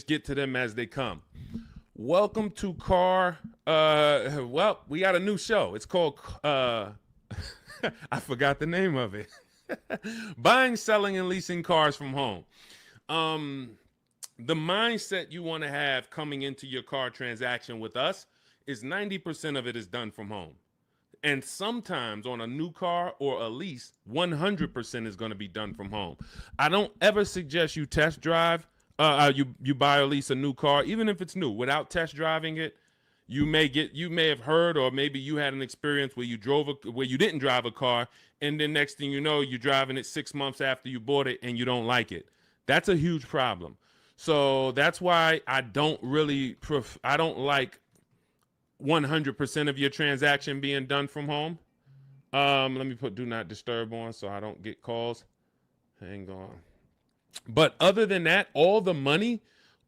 get to them as they come. Welcome to well, we got a new show. It's called I forgot the name of it. Buying, selling, and leasing cars from home. The mindset you want to have coming into your car transaction with us is 90% of it is done from home. And sometimes on a new car or a lease, 100% is going to be done from home. I don't ever suggest you test drive, you buy or lease a new car, even if it's new, without test driving it. You may have heard, or maybe you had an experience where you didn't drive a car, and then next thing you know, you're driving it 6 months after you bought it and you don't like it. That's a huge problem. So that's why I don't like 100% of your transaction being done from home. Let me put do not disturb on so I don't get calls. Hang on. But other than that, all the money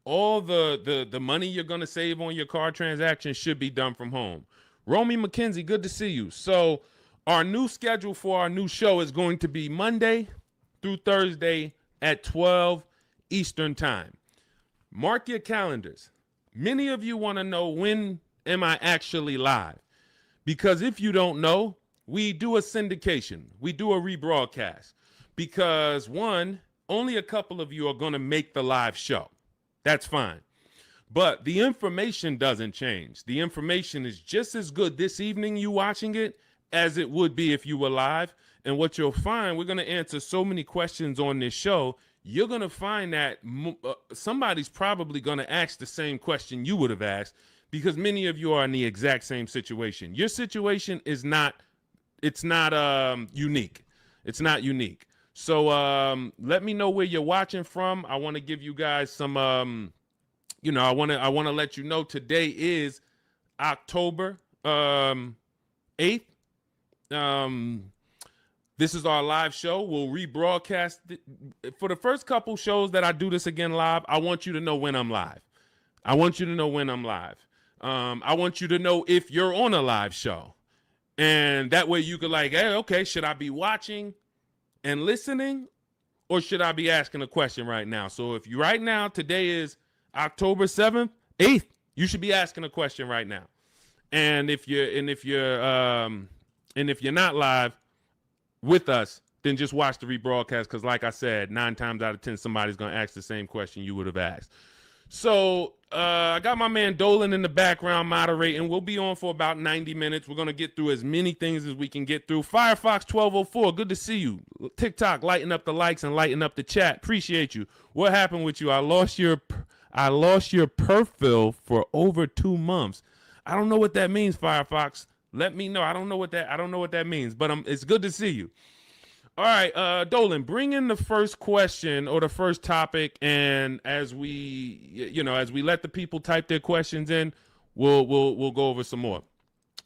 you're going to save on your car transaction should be done from home. Romy McKenzie, good to see you. So our new schedule for our new show is going to be Monday through Thursday at 12 Eastern time. Mark your calendars. Many of you want to know, when am I actually live? Because if you don't know, we do a syndication. We do a rebroadcast. Because one, only a couple of you are going to make the live show. That's fine. But the information doesn't change. The information is just as good this evening you watching it as it would be if you were live. And what you'll find, we're going to answer so many questions on this show, you're going to find that somebody's probably going to ask the same question you would have asked, because many of you are in the exact same situation. Your situation is not unique. It's not unique. So let me know where you're watching from. I want to give you guys some, I want to let you know today is October 8th. This is our live show. We'll rebroadcast it. For the first couple shows that I do this again live, I want you to know when I'm live. I want you to know if you're on a live show. And that way you could hey, okay, should I be watching and listening, or should I be asking a question right now? So if you right now, today is October 7th, 8th, you should be asking a question right now. And if you're not live with us, then just watch the rebroadcast, because like I said, 9 times out of 10, somebody's going to ask the same question you would have asked. So I got my man Dolan in the background moderating. We'll be on for about 90 minutes. We're going to get through as many things as we can get through. Firefox 1204, good to see you. TikTok, lighten up the likes and lighten up the chat. Appreciate you. What happened with you? I lost your profile for over 2 months. I don't know what that means, Firefox. Let me know. I don't know what that means, but it's good to see you. All right, Dolan, bring in the first question or the first topic, and as we let the people type their questions in, we'll go over some more.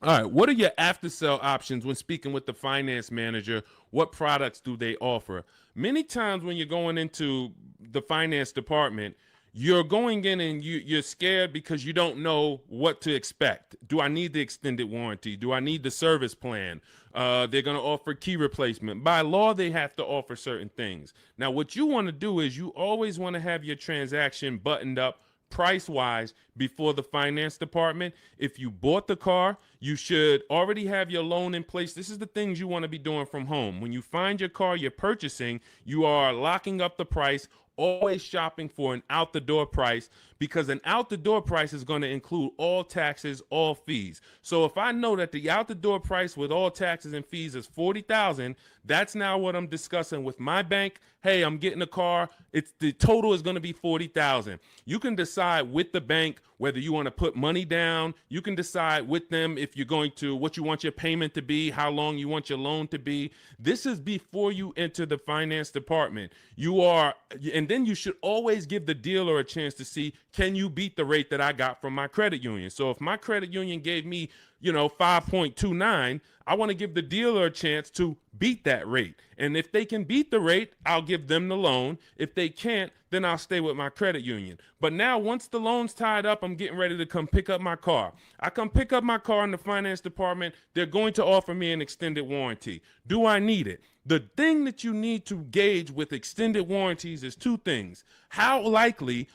All right, what are your after sale options when speaking with the finance manager? What products do they offer? Many times when you're going into the finance department, you're going in and you're scared because you don't know what to expect. Do I need the extended warranty? Do I need the service plan? They're going to offer key replacement. By law, they have to offer certain things. Now, what you want to do is you always want to have your transaction buttoned up price-wise before the finance department. If you bought the car, you should already have your loan in place. This is the things you want to be doing from home. When you find your car you're purchasing, you are locking up the price, always shopping for an out-the-door price, because an out-the-door price is going to include all taxes, all fees. So if I know that the out-the-door price with all taxes and fees is $40,000, that's now what I'm discussing with my bank. Hey, I'm getting a car. The total is going to be $40,000. You can decide with the bank whether you want to put money down. You can decide with them if you're going to, what you want your payment to be, how long you want your loan to be. This is before you enter the finance department. And then you should always give the dealer a chance to see, can you beat the rate that I got from my credit union? So if my credit union gave me 5.29, I want to give the dealer a chance to beat that rate. And if they can beat the rate, I'll give them the loan. If they can't, then I'll stay with my credit union. But now once the loan's tied up, I'm getting ready to come pick up my car. I come pick up my car in the finance department. They're going to offer me an extended warranty. Do I need it? The thing that you need to gauge with extended warranties is two things. How likely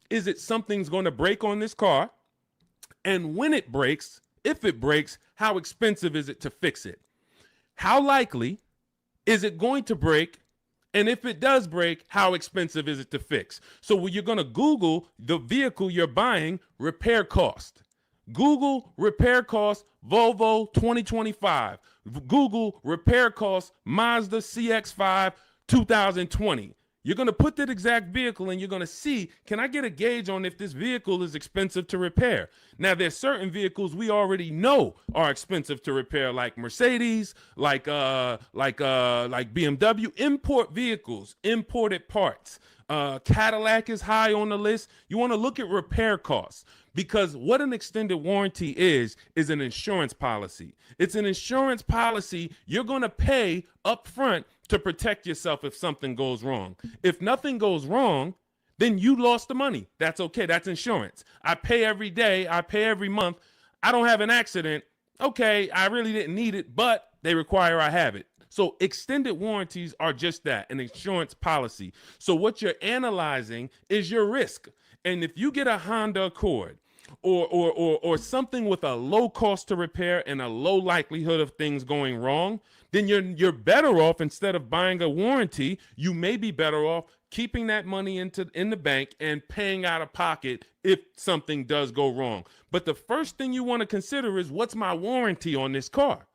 is it something's going to break on this car? And when it breaks, if it breaks, how expensive is it to fix it? How likely is it going to break? And if it does break, how expensive is it to fix? So when you're going to Google the vehicle you're buying, repair cost. Google repair cost Volvo 2025. Google repair cost Mazda CX-5 2020. You're going to put that exact vehicle and you're going to see, can I get a gauge on if this vehicle is expensive to repair? Now, there's certain vehicles we already know are expensive to repair, like Mercedes, like BMW, import vehicles, imported parts. Cadillac is high on the list. You want to look at repair costs, because what an extended warranty is an insurance policy. It's an insurance policy you're going to pay up front to protect yourself if something goes wrong. If nothing goes wrong, then you lost the money. That's okay. That's insurance. I pay every day. I pay every month. I don't have an accident. Okay, I really didn't need it, but they require I have it. So extended warranties are just that, an insurance policy. So what you're analyzing is your risk. And if you get a Honda Accord or something with a low cost to repair and a low likelihood of things going wrong, then you're better off, instead of buying a warranty, you may be better off keeping that money in the bank and paying out of pocket if something does go wrong. But the first thing you want to consider is, what's my warranty on this car?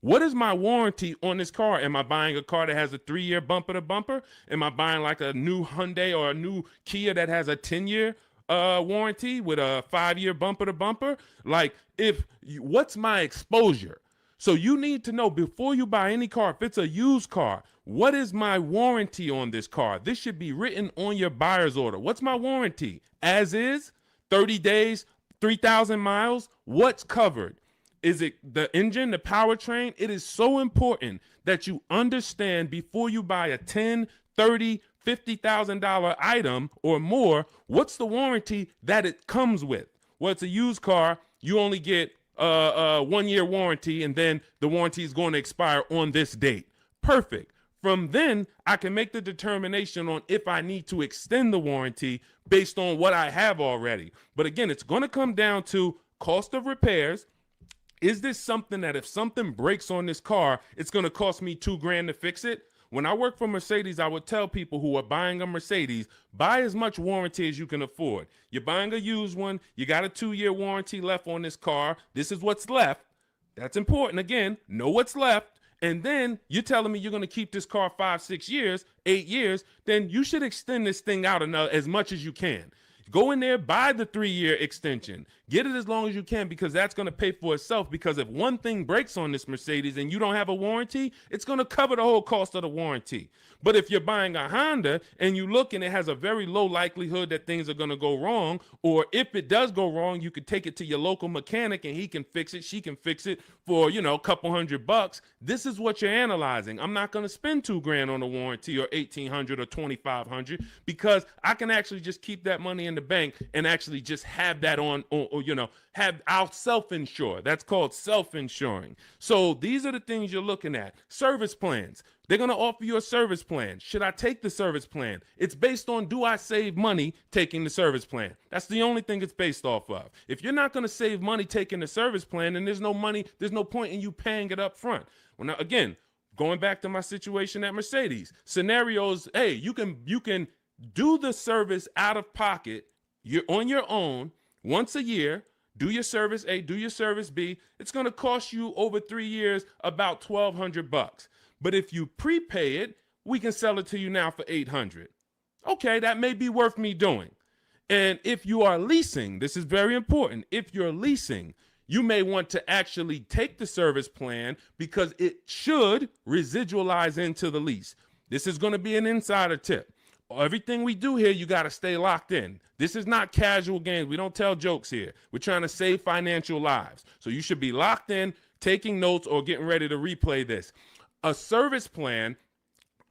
What is my warranty on this car? Am I buying a car that has a 3-year bumper to bumper? Am I buying like a new Hyundai or a new Kia that has a 10-year warranty with a 5-year bumper to bumper? Like, what's my exposure? So you need to know before you buy any car, if it's a used car, what is my warranty on this car? This should be written on your buyer's order. What's my warranty? As is, 30 days, 3,000 miles, what's covered? Is it the engine, the powertrain? It is so important that you understand before you buy a $10, $30, $50,000 item or more, what's the warranty that it comes with? Well, it's a used car. You only get a 1-year warranty, and then the warranty is going to expire on this date. Perfect. From then, I can make the determination on if I need to extend the warranty based on what I have already. But again, it's going to come down to cost of repairs. Is this something that if something breaks on this car, it's going to cost me $2,000 to fix it? When I work for Mercedes, I would tell people who are buying a Mercedes, buy as much warranty as you can afford. You're buying a used one. You got a 2-year warranty left on this car. This is what's left. That's important. Again, know what's left. And then you're telling me you're going to keep this car 5, 6 years, 8 years. Then you should extend this thing out as much as you can. Go in there, buy the 3-year extension. Get it as long as you can, because that's going to pay for itself. Because if one thing breaks on this Mercedes and you don't have a warranty, it's going to cover the whole cost of the warranty. But if you're buying a Honda and you look and it has a very low likelihood that things are going to go wrong, or if it does go wrong, you could take it to your local mechanic and he can fix it, she can fix it for, a couple $100. This is what you're analyzing. I'm not going to spend $2,000 on a warranty or $1,800 or $2,500, because I can actually just keep that money in the bank and actually just have that I'll self-insure. That's called self-insuring. So these are the things you're looking at. Service plans. They're going to offer you a service plan. Should I take the service plan? It's based on, do I save money taking the service plan? That's the only thing it's based off of. If you're not going to save money taking the service plan, then there's no point in you paying it up front. Well, now, again, going back to my situation at Mercedes, scenarios, hey, you can do the service out of pocket. You're on your own once a year. Do your service A, do your service B. It's going to cost you over 3 years about $1,200. But if you prepay it, we can sell it to you now for $800. Okay, that may be worth me doing. And if you are leasing, this is very important. If you're leasing, you may want to actually take the service plan, because it should residualize into the lease. This is going to be an insider tip. Everything we do here, you got to stay locked in. This is not casual games. We don't tell jokes here. We're trying to save financial lives. So you should be locked in, taking notes, or getting ready to replay this. A service plan,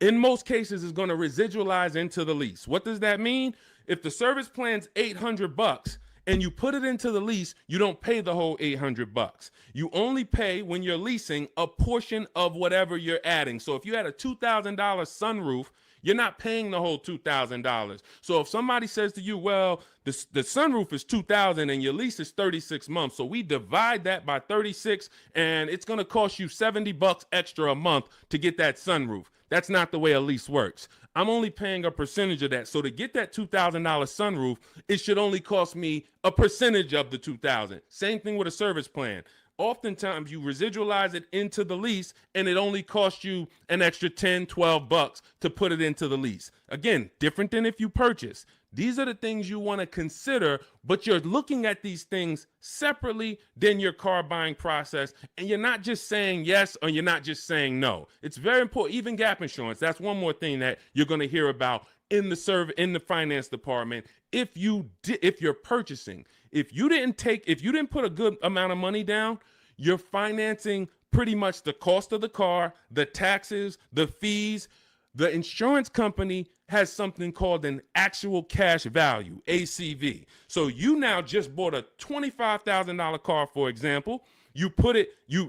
in most cases, is going to residualize into the lease. What does that mean? If the service plan's $800 and you put it into the lease, you don't pay the whole $800. You only pay, when you're leasing, a portion of whatever you're adding. So if you had a $2,000 sunroof, you're not paying the whole $2,000. So if somebody says to you, well, the sunroof is $2,000 and your lease is 36 months, so we divide that by 36 and it's going to cost you $70 extra a month to get that sunroof. That's not the way a lease works. I'm only paying a percentage of that. So to get that $2,000 sunroof, it should only cost me a percentage of the $2,000. Same thing with a service plan. Oftentimes you residualize it into the lease and it only costs you an extra 10, 12 bucks to put it into the lease. Again, different than if you purchase. These are the things you want to consider, but you're looking at these things separately than your car buying process. And you're not just saying yes or you're not just saying no. It's very important. Even gap insurance. That's one more thing that you're going to hear about in the finance department. If you're purchasing, if you didn't put a good amount of money down, you're financing pretty much the cost of the car, the taxes, the fees. The insurance company has something called an actual cash value, ACV. So you now just bought a $25,000 car, for example. You put it, your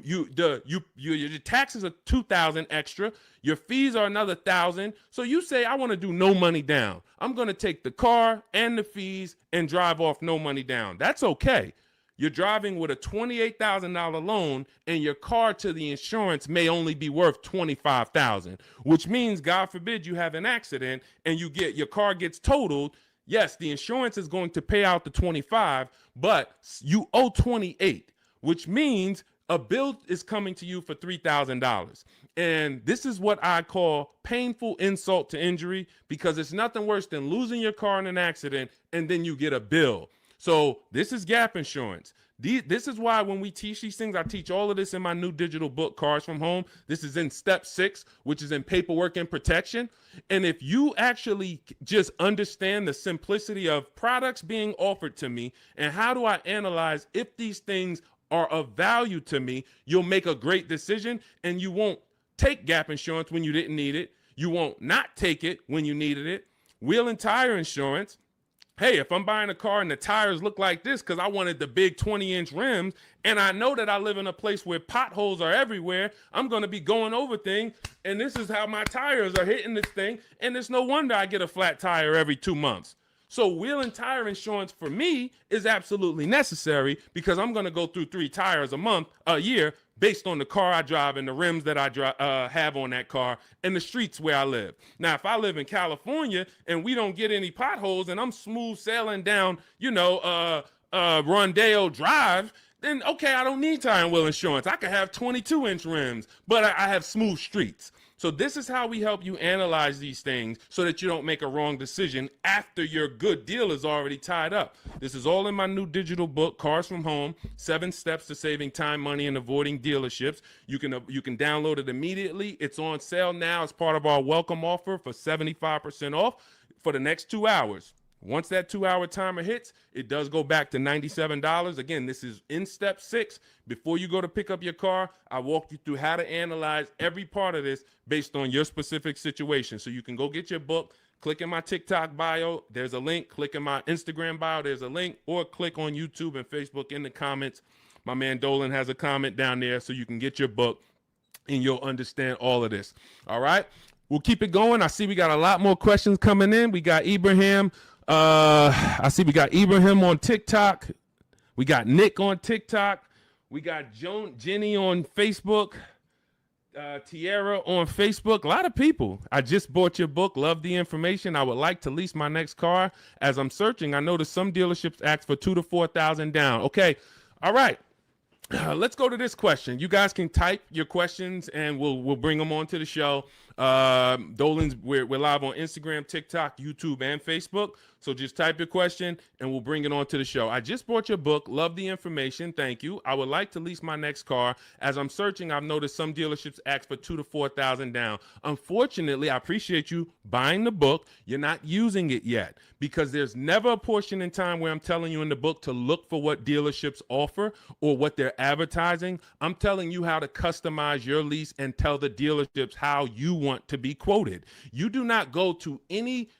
taxes are $2,000 extra. Your fees are another $1,000. So you say, I want to do no money down. I'm going to take the car and the fees and drive off no money down. That's okay. You're driving with a $28,000 loan and your car to the insurance may only be worth $25,000, which means, God forbid, you have an accident and your car gets totaled. Yes, the insurance is going to pay out the 25, but you owe 28, which means a bill is coming to you for $3,000. And this is what I call painful insult to injury, because it's nothing worse than losing your car in an accident and then you get a bill. So this is gap insurance. This is why when we teach these things, I teach all of this in my new digital book, Cars from Home. This is in step 6, which is in paperwork and protection. And if you actually just understand the simplicity of products being offered to me and how do I analyze if these things are of value to me, you'll make a great decision and you won't take gap insurance when you didn't need it. You won't not take it when you needed it. Wheel and tire insurance. Hey, if I'm buying a car and the tires look like this because I wanted the big 20-inch rims and I know that I live in a place where potholes are everywhere, I'm going to be going over things and this is how my tires are hitting this thing, and it's no wonder I get a flat tire every 2 months. So wheel and tire insurance for me is absolutely necessary because I'm going to go through 3 tires a year based on the car I drive and the rims that I have on that car and the streets where I live. Now, if I live in California and we don't get any potholes and I'm smooth sailing down, Rondeo Drive, then okay, I don't need tire and wheel insurance. I could have 22-inch rims, but I have smooth streets. So this is how we help you analyze these things so that you don't make a wrong decision after your good deal is already tied up. This is all in my new digital book, Cars from Home, 7 Steps to Saving Time, Money, and Avoiding Dealerships. You can download it immediately. It's on sale now as part of our welcome offer for 75% off for the next 2 hours. Once that 2-hour timer hits, it does go back to $97. Again, this is in step 6. Before you go to pick up your car, I walk you through how to analyze every part of this based on your specific situation. So you can go get your book, click in my TikTok bio, there's a link, click in my Instagram bio, there's a link, or click on YouTube and Facebook in the comments. My man Dolan has a comment down there so you can get your book and you'll understand all of this. All right, we'll keep it going. I see we got a lot more questions coming in. We got Ibrahim. I see we got Ibrahim on TikTok. We got Nick on TikTok. We got Jenny on Facebook. Tierra on Facebook. A lot of people. I just bought your book. Love the information. I would like to lease my next car. As I'm searching, I noticed some dealerships ask for $2,000 to $4,000 down. Okay. All right. Let's go to this question. You guys can type your questions and we'll bring them onto the show. Dolan's, we're live on Instagram, TikTok, YouTube, and Facebook. So just type your question and we'll bring it on to the show. I just bought your book. Love the information. Thank you. I would like to lease my next car. As I'm searching, I've noticed some dealerships ask for $2,000 to $4,000 down. Unfortunately, I appreciate you buying the book. You're not using it yet because there's never a portion in time where I'm telling you in the book to look for what dealerships offer or what they're advertising. I'm telling you how to customize your lease and tell the dealerships how you want to be quoted. You do not go to any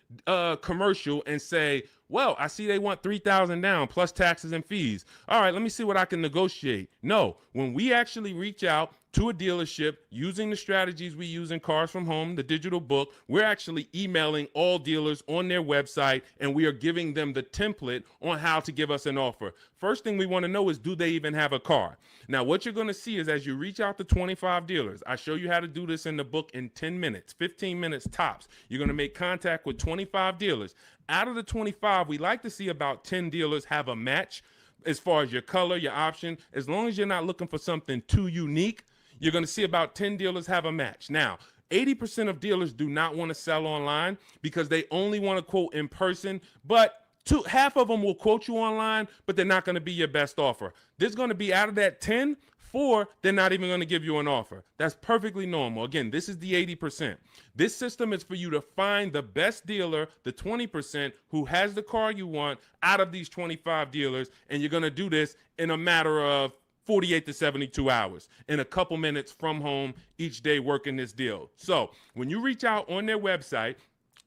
commercial and say, well, I see they want $3,000 down plus taxes and fees. All right, let me see what I can negotiate. No, when we actually reach out to a dealership using the strategies we use in Cars from Home, the digital book, we're actually emailing all dealers on their website and we are giving them the template on how to give us an offer. First thing we want to know is, do they even have a car? Now, what you're going to see is as you reach out to 25 dealers, I show you how to do this in the book in 10 minutes, 15 minutes tops. You're going to make contact with 25 dealers. Out of the 25, we like to see about 10 dealers have a match as far as your color, your option. As long as you're not looking for something too unique, you're going to see about 10 dealers have a match. Now, 80% of dealers do not want to sell online because they only want to quote in person, but half of them will quote you online, but they're not going to be your best offer. There's going to be, out of that 10, 4, they're not even going to give you an offer. That's perfectly normal. Again, this is the 80%. This system is for you to find the best dealer, the 20% who has the car you want out of these 25 dealers, and you're going to do this in a matter of 48 to 72 hours in a couple minutes from home each day working this deal. So when you reach out on their website,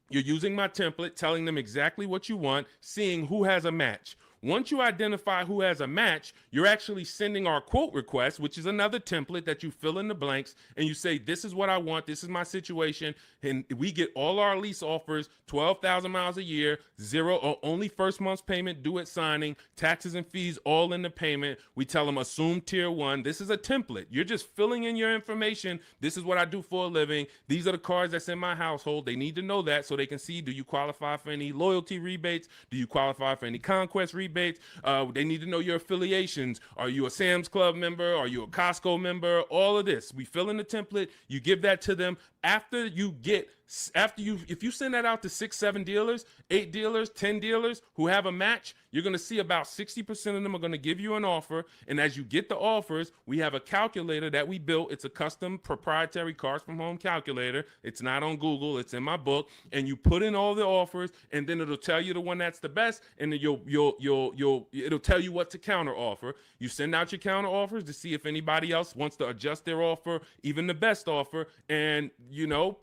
you're using my template, telling them exactly what you want, seeing who has a match. Once you identify who has a match, you're actually sending our quote request, which is another template that you fill in the blanks, and you say, this is what I want, this is my situation, and we get all our lease offers, 12,000 miles a year, zero or only first month's payment due at signing, taxes and fees all in the payment. We tell them assume tier 1. This is a template. You're just filling in your information. This is what I do for a living. These are the cars that's in my household. They need to know that so they can see, do you qualify for any loyalty rebates? Do you qualify for any conquest rebates? They need to know your affiliations. Are you a Sam's Club member? Are you a Costco member? All of this. We fill in the template. You give that to them. If you send that out to 6, 7 dealers, 8 dealers, 10 dealers who have a match, you're going to see about 60% of them are going to give you an offer. And as you get the offers, we have a calculator that we built. It's a custom proprietary Cars from Home calculator. It's not on Google. It's in my book. And you put in all the offers, and then it'll tell you the one that's the best. And then it'll tell you what to counter offer. You send out your counter offers to see if anybody else wants to adjust their offer, even the best offer. And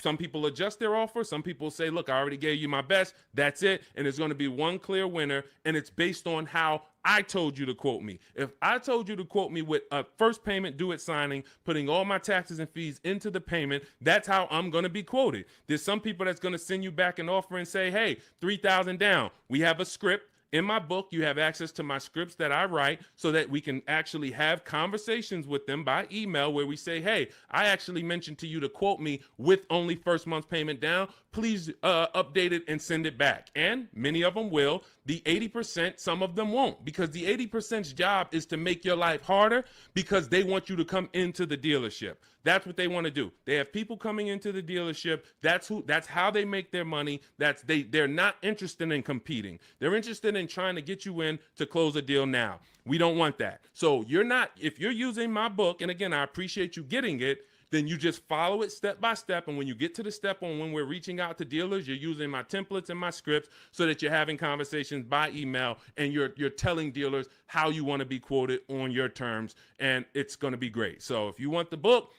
some people adjust their offer. Some people say, look, I already gave you my best. That's it. And there's going to be one clear winner. And it's based on how I told you to quote me. If I told you to quote me with a first payment due at signing, putting all my taxes and fees into the payment, that's how I'm going to be quoted. There's some people that's going to send you back an offer and say, hey, 3,000 down. We have a script. In my book, you have access to my scripts that I write so that we can actually have conversations with them by email where we say, hey, I actually mentioned to you to quote me with only first month's payment down. Please update it and send it back. And many of them will. The 80%, some of them won't, because the 80%'s job is to make your life harder because they want you to come into the dealership. That's what they want to do. They have people coming into the dealership. That's how they make their money. They're not interested in competing. They're interested in trying to get you in to close a deal now. We don't want that. So if you're using my book, and again, I appreciate you getting it, then you just follow it step by step. And when you get to the step on when we're reaching out to dealers, you're using my templates and my scripts so that you're having conversations by email and you're telling dealers how you want to be quoted on your terms. And it's going to be great. So if you want the book,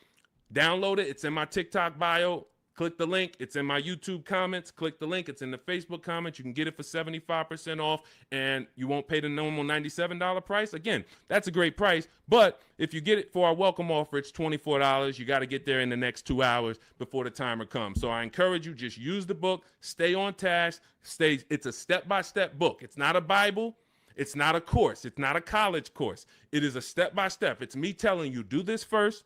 download it. It's in my TikTok bio. Click the link. It's in my YouTube comments. Click the link. It's in the Facebook comments. You can get it for 75% off, and you won't pay the normal $97 price. Again, that's a great price, but if you get it for our welcome offer, it's $24. You got to get there in the next 2 hours before the timer comes. So I encourage you, just use the book. Stay on task. It's a step-by-step book. It's not a Bible. It's not a course. It's not a college course. It is a step-by-step. It's me telling you, do this first,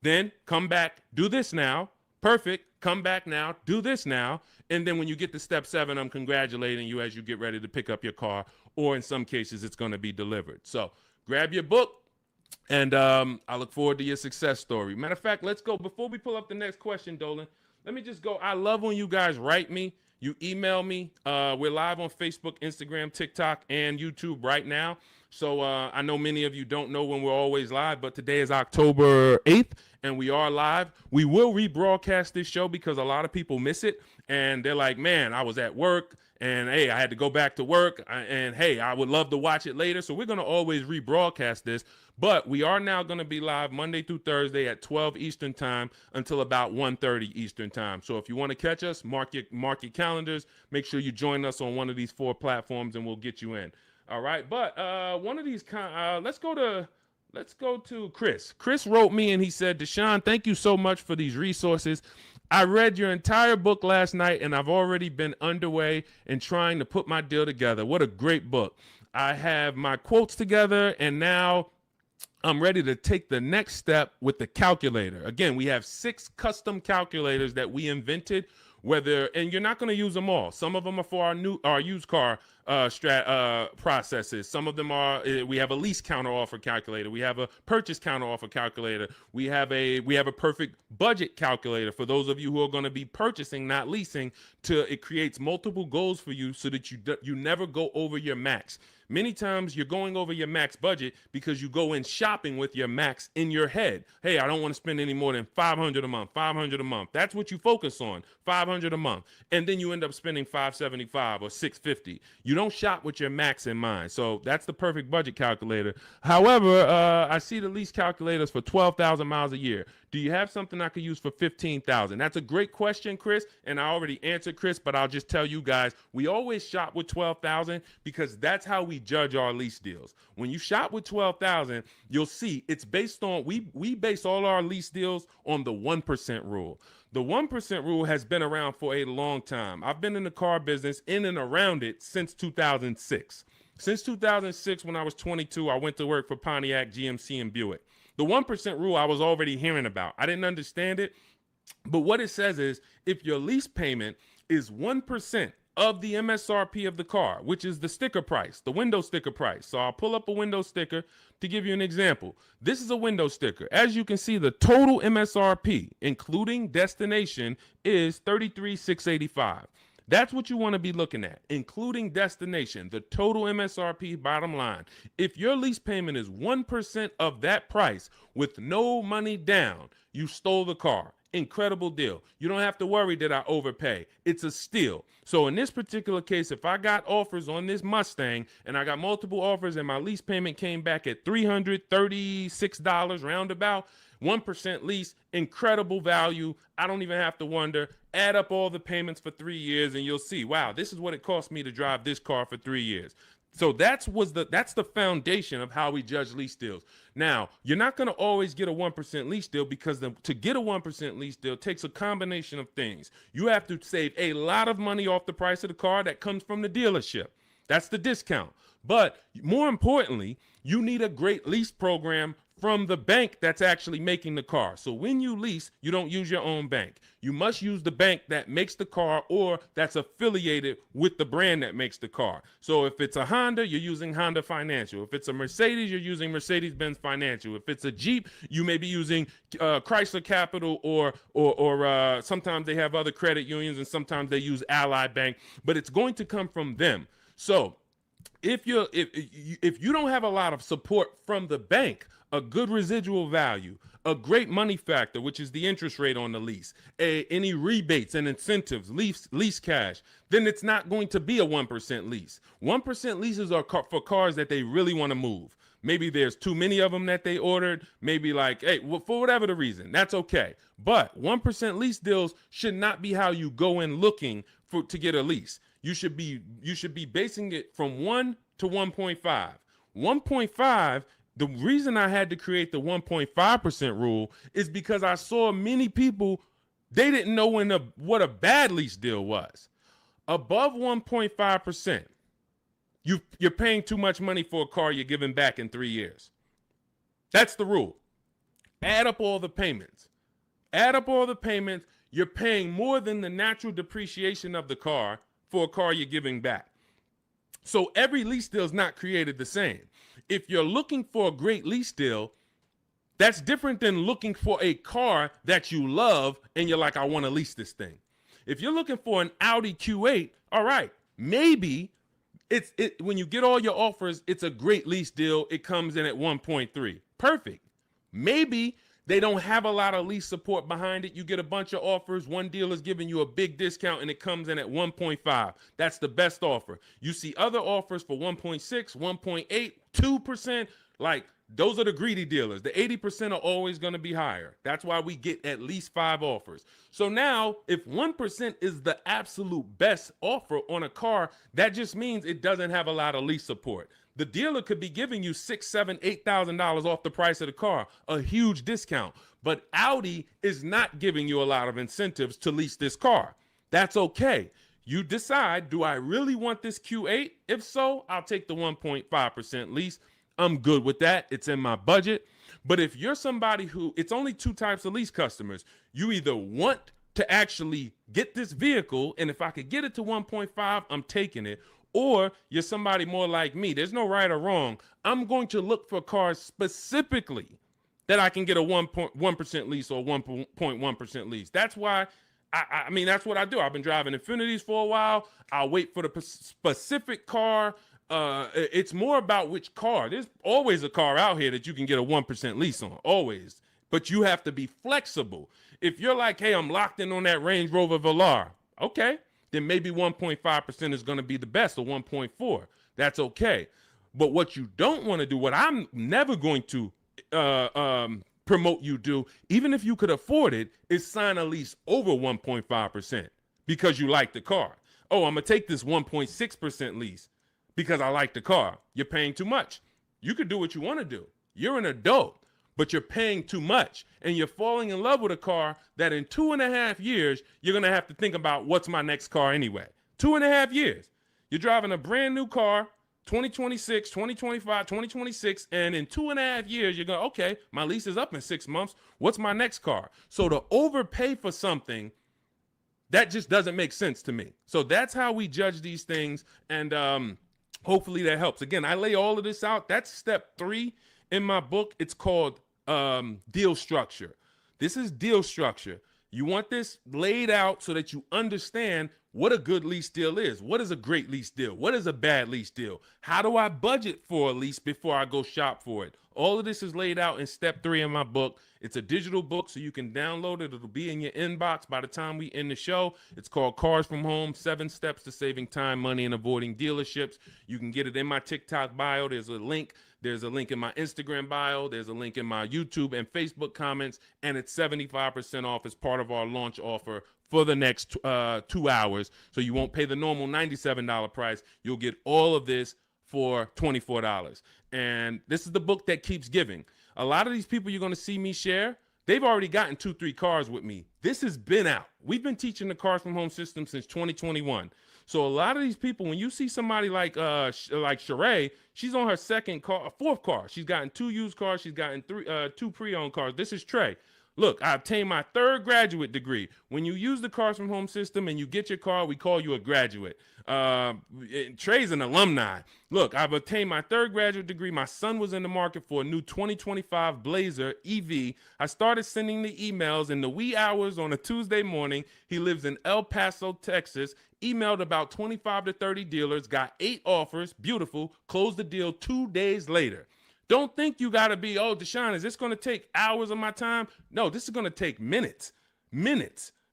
then come back, do this now. Perfect. Come back now, do this now. And then when you get to step 7, I'm congratulating you as you get ready to pick up your car, or in some cases, it's going to be delivered. So grab your book, and I look forward to your success story. Matter of fact, let's go. Before we pull up the next question, Dolan, let me just go. I love when you guys write me. You email me. We're live on Facebook, Instagram, TikTok, and YouTube right now. So I know many of you don't know when we're always live, but today is October 8th, and we are live. We will rebroadcast this show because a lot of people miss it, and they're like, man, I was at work, and hey, I had to go back to work, and hey, I would love to watch it later. So we're going to always rebroadcast this. But we are now going to be live Monday through Thursday at 12 Eastern time until about 1:30 Eastern time. So if you want to catch us, mark your calendars. Make sure you join us on one of these 4 platforms, and we'll get you in. All right. But one of these let's go to Chris. Chris wrote me and he said, Deshone, thank you so much for these resources. I read your entire book last night, and I've already been underway in trying to put my deal together. What a great book. I have my quotes together, and now I'm ready to take the next step with the calculator. Again, we have 6 custom calculators that we invented, and you're not going to use them all. Some of them are for our used car processes. Some of them are, we have a lease counter offer calculator. We have a purchase counter offer calculator. We have a perfect budget calculator for those of you who are going to be purchasing, not leasing. It creates multiple goals for you so that you never go over your max. Many times you're going over your max budget because you go in shopping with your max in your head. Hey, I don't want to spend any more than $500 a month, $500 a month. That's what you focus on, $500 a month. And then you end up spending $575 or $650. You don't shop with your max in mind. So that's the perfect budget calculator. However, I see the lease calculators for 12,000 miles a year. Do you have something I could use for 15,000? That's a great question, Chris, and I already answered Chris, but I'll just tell you guys, we always shop with 12,000 because that's how we judge our lease deals. When you shop with 12,000, you'll see it's based on, we base all our lease deals on the 1% rule. The 1% rule has been around for a long time. I've been in the car business in and around it since 2006. Since 2006, when I was 22, I went to work for Pontiac, GMC, and Buick. The 1% rule I was already hearing about. I didn't understand it, but what it says is if your lease payment is 1% of the MSRP of the car, which is the sticker price, the window sticker price. So I'll pull up a window sticker to give you an example. This is a window sticker. As you can see, the total MSRP, including destination, is $33,685. That's what you want to be looking at, including destination, the total MSRP bottom line. If your lease payment is 1% of that price with no money down, you stole the car. Incredible deal. You don't have to worry that I overpay. It's a steal. So in this particular case, if I got offers on this Mustang and I got multiple offers and my lease payment came back at $336 roundabout, 1% lease, incredible value. I don't even have to wonder. Add up all the payments for 3 years and you'll see, wow, this is what it cost me to drive this car for 3 years. So that's the foundation of how we judge lease deals. Now, you're not going to always get a 1% lease deal because to get a 1% lease deal takes a combination of things. You have to save a lot of money off the price of the car that comes from the dealership. That's the discount. But more importantly, you need a great lease program from the bank that's actually making the car. So when you lease, you don't use your own bank. You must use the bank that makes the car or that's affiliated with the brand that makes the car. So if it's a Honda, you're using Honda Financial. If it's a Mercedes, you're using Mercedes-Benz Financial. If it's a Jeep, you may be using Chrysler Capital or sometimes they have other credit unions and sometimes they use Ally Bank, but it's going to come from them. So if you don't have a lot of support from the bank, a good residual value, a great money factor, which is the interest rate on the lease, any rebates and incentives, lease cash, then it's not going to be a 1% lease. 1% leases are for cars that they really want to move. Maybe there's too many of them that they ordered. Maybe like, hey, for whatever the reason, that's okay. But 1% lease deals should not be how you go in looking to get a lease. You should be basing it from 1 to 1.5. 1.5. The reason I had to create the 1.5% rule is because I saw many people, they didn't know what a bad lease deal was. Above 1.5%, you're paying too much money for a car you're giving back in 3 years. That's the rule. Add up all the payments. You're paying more than the natural depreciation of the car for a car you're giving back. So every lease deal is not created the same. If you're looking for a great lease deal, That's different than looking for a car that you love and you're like, I want to lease this thing. If you're looking for an Audi Q8, all right, maybe it when you get all your offers, it's a great lease deal. It comes in at 1.3. Perfect. Maybe they don't have a lot of lease support behind it. You get a bunch of offers. One dealer's giving you a big discount and it comes in at 1.5. That's the best offer. You see other offers for 1.6, 1.8, 2%. Like, those are the greedy dealers. The 80% are always going to be higher. That's why we get at least 5 offers. So now, if 1% is the absolute best offer on a car, that just means it doesn't have a lot of lease support. The dealer could be giving you $6,000, $7,000, $8,000 off the price of the car, a huge discount. But Audi is not giving you a lot of incentives to lease this car. That's okay. You decide, do I really want this Q8? If so, I'll take the 1.5% lease. I'm good with that. It's in my budget. But if you're somebody who, it's only 2 types of lease customers. You either want to actually get this vehicle, and if I could get it to 1.5, I'm taking it. Or you're somebody more like me. There's no right or wrong. I'm going to look for cars specifically that I can get a 1% lease or 1.1% lease. That's why, I mean, that's what I do. I've been driving Infinities for a while. I'll wait for the specific car. It's more about which car. There's always a car out here that you can get a 1% lease on, always. But you have to be flexible. If you're like, hey, I'm locked in on that Range Rover Velar, okay, then maybe 1.5% is going to be the best, or 1.4. That's okay. But what you don't want to do, what I'm never going to promote you do, even if you could afford it, is sign a lease over 1.5% because you like the car. Oh, I'm going to take this 1.6% lease because I like the car. You're paying too much. You could do what you want to do. You're an adult, but you're paying too much. And you're falling in love with a car that in 2.5 years, you're going to have to think about, what's my next car anyway? 2.5 years. You're driving a brand new car, 2026, 2025, 2026, and in 2.5 years, you're going, okay, my lease is up in 6 months. What's my next car? So to overpay for something, that just doesn't make sense to me. So that's how we judge these things. And hopefully that helps. Again, I lay all of this out. That's step 3 in my book. It's called deal structure. This is deal structure. You want this laid out so that you understand what a good lease deal is. What is a great lease deal? What is a bad lease deal? How do I budget for a lease before I go shop for it? All of this is laid out in step 3 in my book. It's a digital book, so you can download it. It'll be in your inbox by the time we end the show. It's called Cars from Home, 7 Steps to Saving Time, Money, and Avoiding Dealerships. You can get it in my TikTok bio. There's a link. There's a link in my Instagram bio. There's a link in my YouTube and Facebook comments. And it's 75% off as part of our launch offer for the next 2 hours. So you won't pay the normal $97 price. You'll get all of this for $24. And this is the book that keeps giving. A lot of these people you're going to see me share, they've already gotten 2-3 cars with me. This has been out. We've been teaching the Cars from Home system since 2021. So a lot of these people, when you see somebody like Sheree, she's on her 4th car. She's gotten 2 used cars. She's gotten 2 pre-owned cars. This is Trey. Look, I obtained my 3rd graduate degree. When you use the Cars from Home system and you get your car, we call you a graduate. Trey's an alumni. Look, I've obtained my 3rd graduate degree. My son was in the market for a new 2025 Blazer EV. I started sending the emails in the wee hours on a Tuesday morning. He lives in El Paso, Texas. Emailed about 25 to 30 dealers, got 8 offers. Beautiful. Closed the deal 2 days later. Don't think you got to be, oh, Deshone, is this going to take hours of my time? No, this is going to take minutes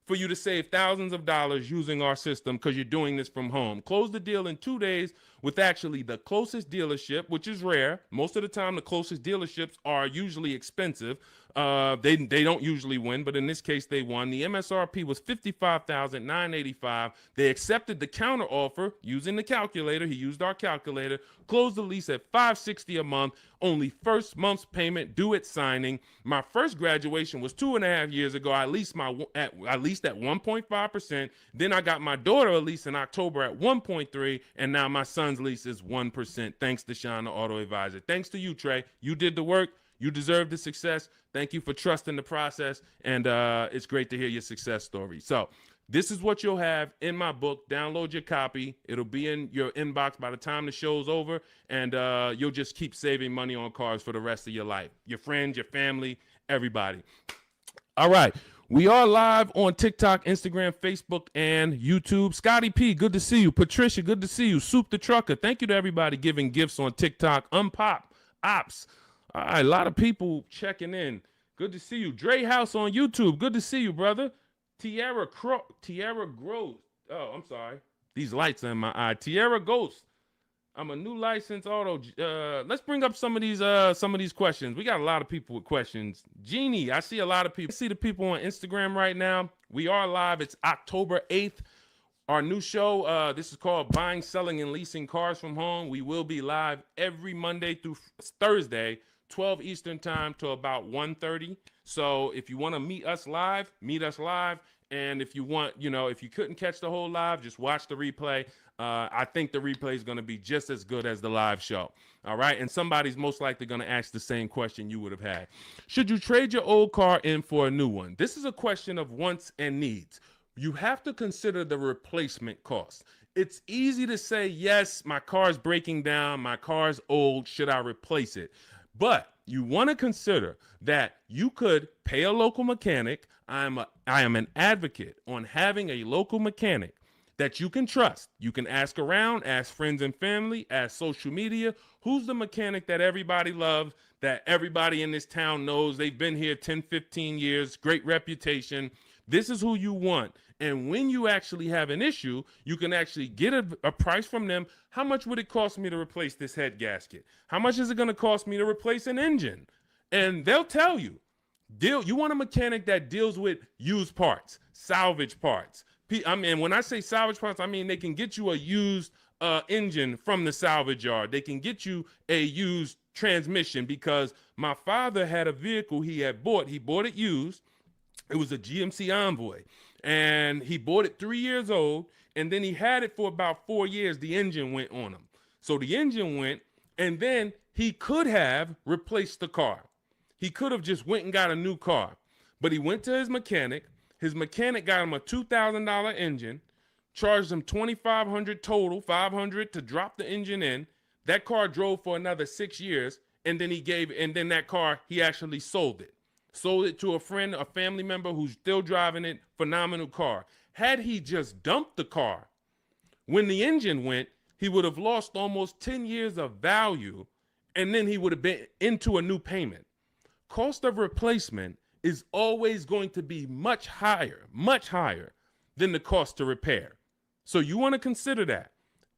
for you to save thousands of dollars using our system because you're doing this from home. Close the deal in 2 days with actually the closest dealership, which is rare. Most of the time, the closest dealerships are usually expensive. They don't usually win, but in this case, they won. The MSRP was $55,985. They accepted the counter offer using the calculator. He used our calculator. Closed the lease at $560 a month. Only first month's payment due at signing. My first graduation was 2.5 years ago. I leased at 1.5%. Then I got my daughter a lease in October at 1.3%, and now my son's lease is 1%. Thanks to Deshone the Auto Advisor. Thanks to you, Trey. You did the work. You deserve the success. Thank you for trusting the process, and it's great to hear your success story. So This is what you'll have in my book. Download your copy. It'll be in your inbox by the time the show's over, and you'll just keep saving money on cars for the rest of your life. Your friends, your family, everybody. All right. We are live on TikTok, Instagram, Facebook, and YouTube. Scotty P, good to see you. Patricia, good to see you. Soup the Trucker, thank you to everybody giving gifts on TikTok. Unpop, Ops. All right, a lot of people checking in. Good to see you. Dre House on YouTube, good to see you, brother. Tierra Gross. Oh, I'm sorry. These lights are in my eye. Tierra Ghost. I'm a new licensed auto. Let's bring up some of these questions. We got a lot of people with questions. Jeannie, I see a lot of people. I see the people on Instagram right now. We are live. It's October 8th. Our new show, this is called Buying, Selling, and Leasing Cars from Home. We will be live every Monday through Thursday, 12 Eastern time to about 1:30. So if you want to meet us live, meet us live. And if you want, if you couldn't catch the whole live, just watch the replay. I think the replay is going to be just as good as the live show. All right. And somebody's most likely going to ask the same question you would have had. Should you trade your old car in for a new one? This is a question of wants and needs. You have to consider the replacement cost. It's easy to say, yes, my car's breaking down. My car's old. Should I replace it? But you want to consider that you could pay a local mechanic. I am an advocate on having a local mechanic that you can trust. You can ask around, ask friends and family, ask social media. Who's the mechanic that everybody loves, that everybody in this town knows? They've been here 10, 15 years, great reputation. This is who you want. And when you actually have an issue, you can actually get a price from them. How much would it cost me to replace this head gasket? How much is it going to cost me to replace an engine? And they'll tell you. You want a mechanic that deals with used parts, salvage parts. I mean, when I say salvage parts, I mean they can get you a used engine from the salvage yard. They can get you a used transmission, because my father had a vehicle he had bought. He bought it used. It was a GMC Envoy, and he bought it 3 years old, and then he had it for about 4 years. The engine went on him. So the engine went, and then he could have replaced the car. He could have just went and got a new car, but he went to his mechanic. His mechanic got him a $2,000 engine, charged him $2,500 total, $500 to drop the engine in. That car drove for another 6 years, and then that car, he actually sold it. Sold it to a friend, a family member who's still driving it. Phenomenal car. Had he just dumped the car when the engine went, he would have lost almost 10 years of value, and then he would have been into a new payment. Cost of replacement is always going to be much higher than the cost to repair. So you want to consider that.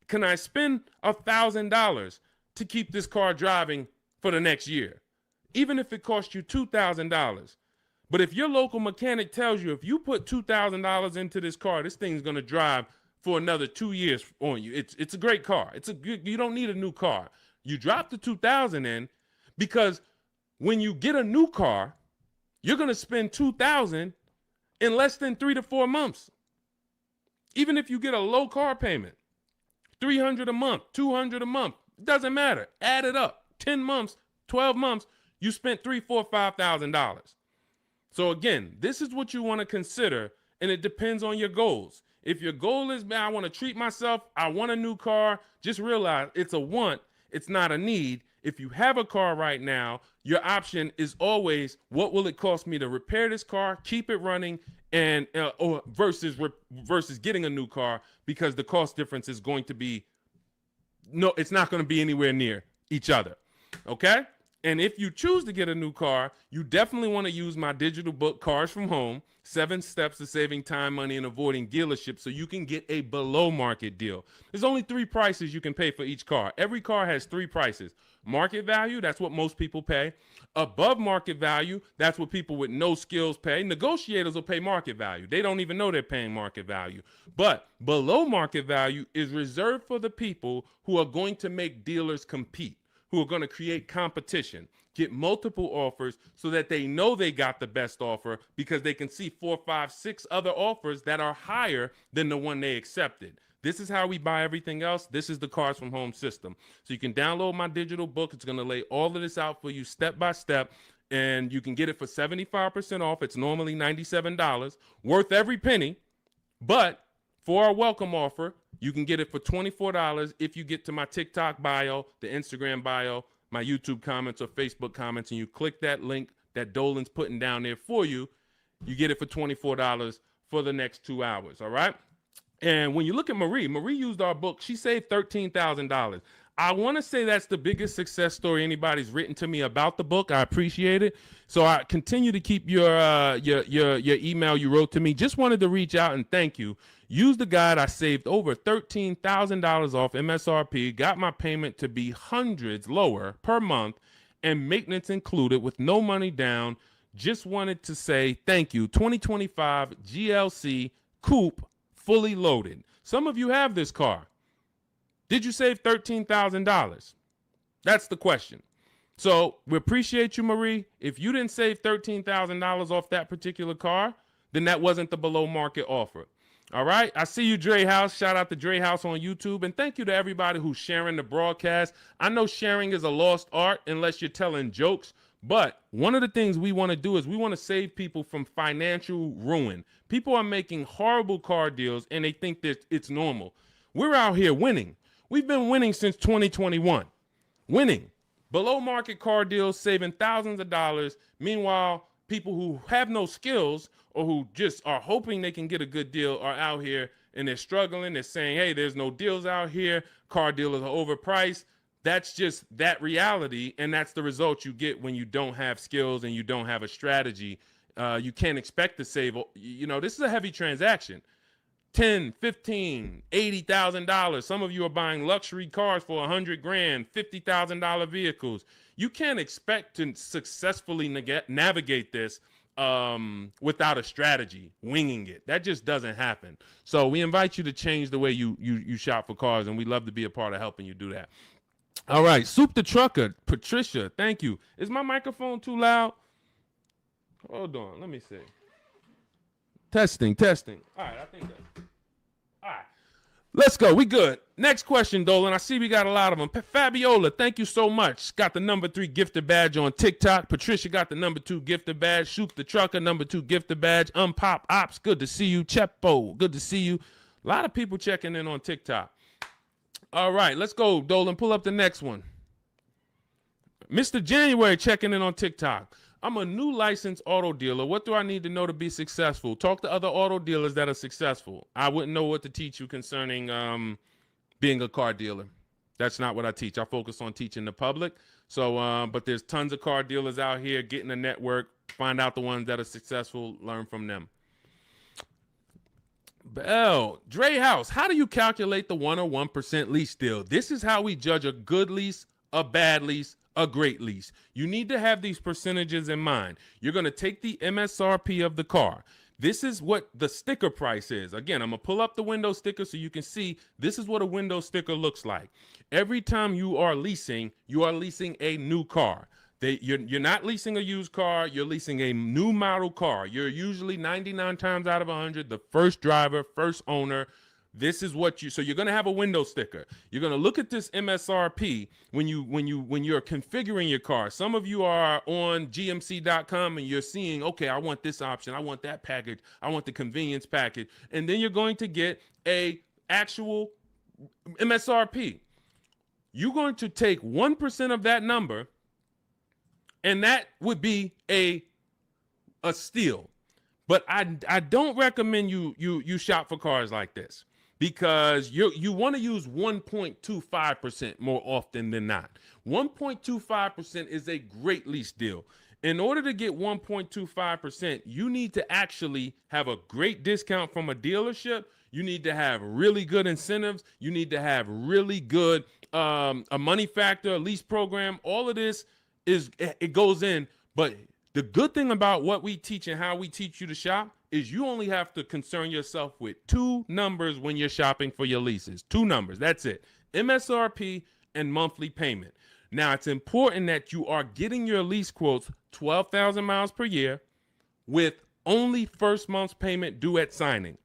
Can I spend $1,000 to keep this car driving for the next year? Even if it costs you $2,000. But if your local mechanic tells you, if you put $2,000 into this car, this thing's going to drive for another 2 years on you. It's a great car. You don't need a new car. You drop the $2,000 in, because when you get a new car, you're going to spend $2,000 in less than 3 to 4 months. Even if you get a low car payment, $300 a month, $200 a month, it doesn't matter. Add it up. 10 months, 12 months, you spent $3,000, $4,000, $5,000. So again, this is what you want to consider, and it depends on your goals. If your goal is, man, I want to treat myself, I want a new car, just realize it's a want, it's not a need. If you have a car right now, your option is always, what will it cost me to repair this car, keep it running, and versus getting a new car, because the cost difference is going to be, it's not going to be anywhere near each other. Okay? And if you choose to get a new car, you definitely want to use my digital book, Cars from Home, 7 Steps to Saving Time, Money, and Avoiding Dealerships, so you can get a below market deal. There's only 3 prices you can pay for each car. Every car has 3 prices. Market value, that's what most people pay. Above market value, that's what people with no skills pay. Negotiators will pay market value. They don't even know they're paying market value. But below market value is reserved for the people who are going to make dealers compete, who are going to create competition, get multiple offers so that they know they got the best offer, because they can see 4, 5, 6 other offers that are higher than the one they accepted. This is how we buy everything else. This is the Cars from Home system. So you can download my digital book. It's going to lay all of this out for you step by step, and you can get it for 75% off. It's normally $97, worth every penny. But for our welcome offer, you can get it for $24 if you get to my TikTok bio, the Instagram bio, my YouTube comments or Facebook comments, and you click that link that Dolan's putting down there for you. You get it for $24 for the next 2 hours, all right? And when you look at Marie used our book. She saved $13,000. I want to say that's the biggest success story anybody's written to me about the book. I appreciate it. So I continue to keep your email you wrote to me. Just wanted to reach out and thank you. Use the guide. I saved over $13,000 off MSRP, got my payment to be hundreds lower per month, and maintenance included with no money down. Just wanted to say thank you. 2025 GLC Coupe, fully loaded. Some of you have this car. Did you save $13,000? That's the question. So we appreciate you, Marie. If you didn't save $13,000 off that particular car, then that wasn't the below market offer. All right. I see you, Dre House. Shout out to Dre House on YouTube. And thank you to everybody who's sharing the broadcast. I know sharing is a lost art unless you're telling jokes. But one of the things we want to do is we want to save people from financial ruin. People are making horrible car deals and they think that it's normal. We're out here winning. We've been winning since 2021. Winning. Below market car deals, saving thousands of dollars. Meanwhile, people who have no skills or who just are hoping they can get a good deal are out here and they're struggling. They're saying, hey, there's no deals out here. Car dealers are overpriced. That's just that reality, and that's the result you get when you don't have skills and you don't have a strategy. You can't expect to save. You know, this is a heavy transaction. $10, $15, $80,000. Some of you are buying luxury cars for $100,000, $50,000 vehicles. You can't expect to successfully navigate this without a strategy, winging it. That just doesn't happen. So we invite you to change the way you shop for cars, and we'd love to be a part of helping you do that. All right, Soup the Trucker, Patricia, thank you. Is my microphone too loud? Hold on, let me see. Testing. All right, I think that's... All right, let's go. We good. Next question, Dolan. I see we got a lot of them. Fabiola, thank you so much. Got the #3 gifted badge on TikTok. Patricia got the #2 gifted badge. Soup the Trucker, #2 gifted badge. Pop Ops, good to see you. Chepo, good to see you. A lot of people checking in on TikTok. All right, let's go, Dolan. Pull up the next one. Mr. January checking in on TikTok. I'm a new licensed auto dealer. What do I need to know to be successful? Talk to other auto dealers that are successful. I wouldn't know what to teach you concerning being a car dealer. That's not what I teach. I focus on teaching the public. So, but there's tons of car dealers out here. Get in a network. Find out the ones that are successful. Learn from them. Bell, Dre House, how do you calculate the 1 or 1% lease deal? This is how we judge a good lease, a bad lease, a great lease. You need to have these percentages in mind. You're going to take the MSRP of the car. This is what the sticker price is. Again, I'm going to pull up the window sticker so you can see this is what a window sticker looks like. Every time you are leasing a new car. You're not leasing a used car. You're leasing a new model car. You're usually 99 times out of 100 the first driver, first owner. This is what so you're going to have a window sticker. You're going to look at this MSRP when you're configuring your car. Some of you are on gmc.com and you're seeing, okay, I want this option. I want that package. I want the convenience package. And then you're going to get a actual MSRP. You're going to take 1% of that number, and that would be a steal. But I don't recommend you shop for cars like this, because you want to use 1.25% more often than not. 1.25% is a great lease deal. In order to get 1.25%, you need to actually have a great discount from a dealership. You need to have really good incentives. You need to have really good a money factor, a lease program. All of this it goes in. But the good thing about what we teach and how we teach you to shop is you only have to concern yourself with 2 numbers when you're shopping for your leases. 2 numbers. That's it. MSRP and monthly payment. Now, it's important that you are getting your lease quotes 12,000 miles per year with only first month's payment due at signing.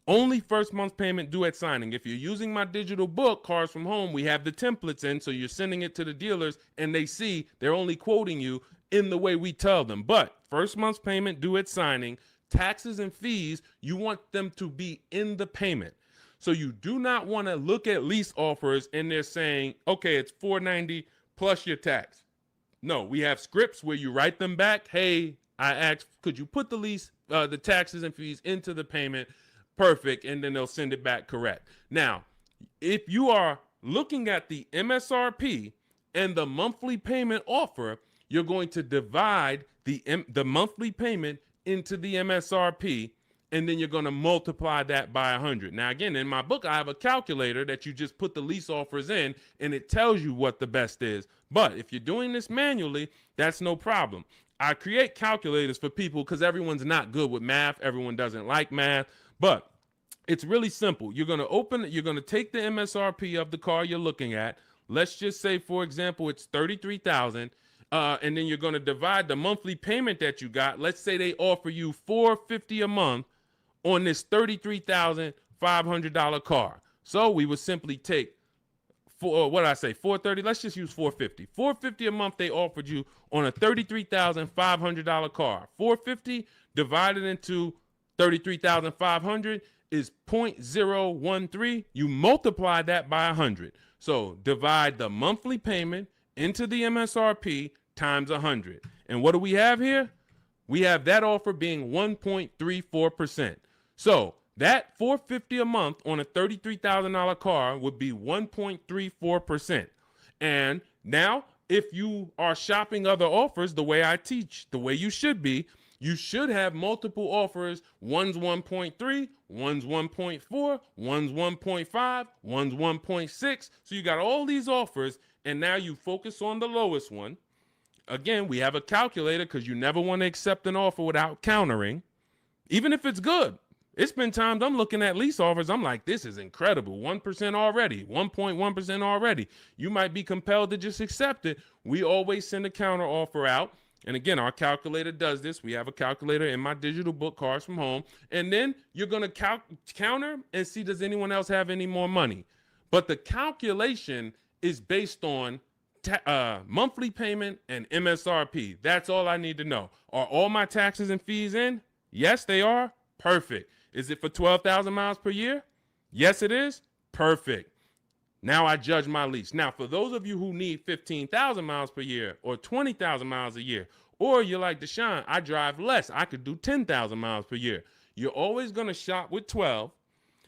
Only first month's payment due at signing. If you're using my digital book, Cars from Home, we have the templates in, so you're sending it to the dealers, and they see they're only quoting you in the way we tell them. But first month's payment due at signing, taxes and fees, you want them to be in the payment. So you do not want to look at lease offers and they're saying, okay, it's $490 plus your tax. No, we have scripts where you write them back. Hey, I asked, could you put the lease, the taxes and fees into the payment? Perfect. And then they'll send it back correct. Now, if you are looking at the MSRP and the monthly payment offer, you're going to divide the monthly payment into the MSRP, and then you're going to multiply that by 100. Now, again, in my book, I have a calculator that you just put the lease offers in, and it tells you what the best is. But if you're doing this manually, that's no problem. I create calculators for people because everyone's not good with math. Everyone doesn't like math, but it's really simple. You're going to take the MSRP of the car you're looking at. Let's just say, for example, it's $33,000. And then you're going to divide the monthly payment that you got. Let's say they offer you $450 a month on this $33,500 car. So we would simply take $430. Let's just use $450. $450 a month they offered you on a $33,500 car. $450 divided into $33,500 is 0.013. You multiply that by 100. So divide the monthly payment into the MSRP times 100. And what do we have here? We have that offer being 1.34%. So that $450 a month on a $33,000 car would be 1.34%. And now, if you are shopping other offers the way I teach, the way you should be, you should have multiple offers. One's 1.3, one's 1.4, one's 1.5, one's 1.6. So you got all these offers, and now you focus on the lowest one. Again, we have a calculator because you never want to accept an offer without countering, even if it's good. It's been times I'm looking at lease offers. I'm like, this is incredible. 1% already, 1.1% already. You might be compelled to just accept it. We always send a counter offer out. And again, our calculator does this. We have a calculator in my digital book, Cars from Home. And then you're going to counter and see, does anyone else have any more money? But the calculation is based on monthly payment and MSRP. That's all I need to know. Are all my taxes and fees in? Yes, they are. Perfect. Is it for 12,000 miles per year? Yes, it is. Perfect. Now I judge my lease. Now, for those of you who need 15,000 miles per year or 20,000 miles a year, or you're like Deshone, I drive less. I could do 10,000 miles per year. You're always going to shop with 12.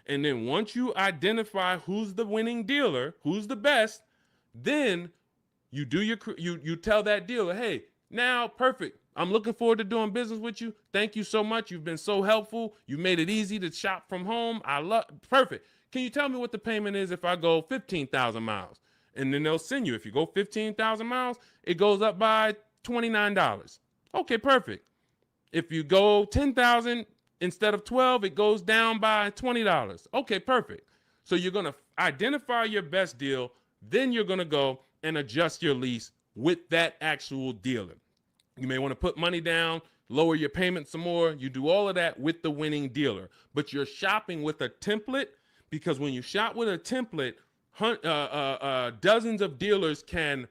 And then once you identify who's the winning dealer, who's the best, then you do you tell that dealer, hey, now perfect. I'm looking forward to doing business with you. Thank you so much. You've been so helpful. You made it easy to shop from home. Perfect. Can you tell me what the payment is if I go 15,000 miles? And then they'll send you. If you go 15,000 miles, it goes up by $29. Okay, perfect. If you go 10,000 instead of 12, it goes down by $20. Okay, perfect. So you're going to identify your best deal. Then you're going to go and adjust your lease with that actual dealer. You may want to put money down, lower your payment some more. You do all of that with the winning dealer. But you're shopping with a template, because when you shop with a template, dozens of dealers can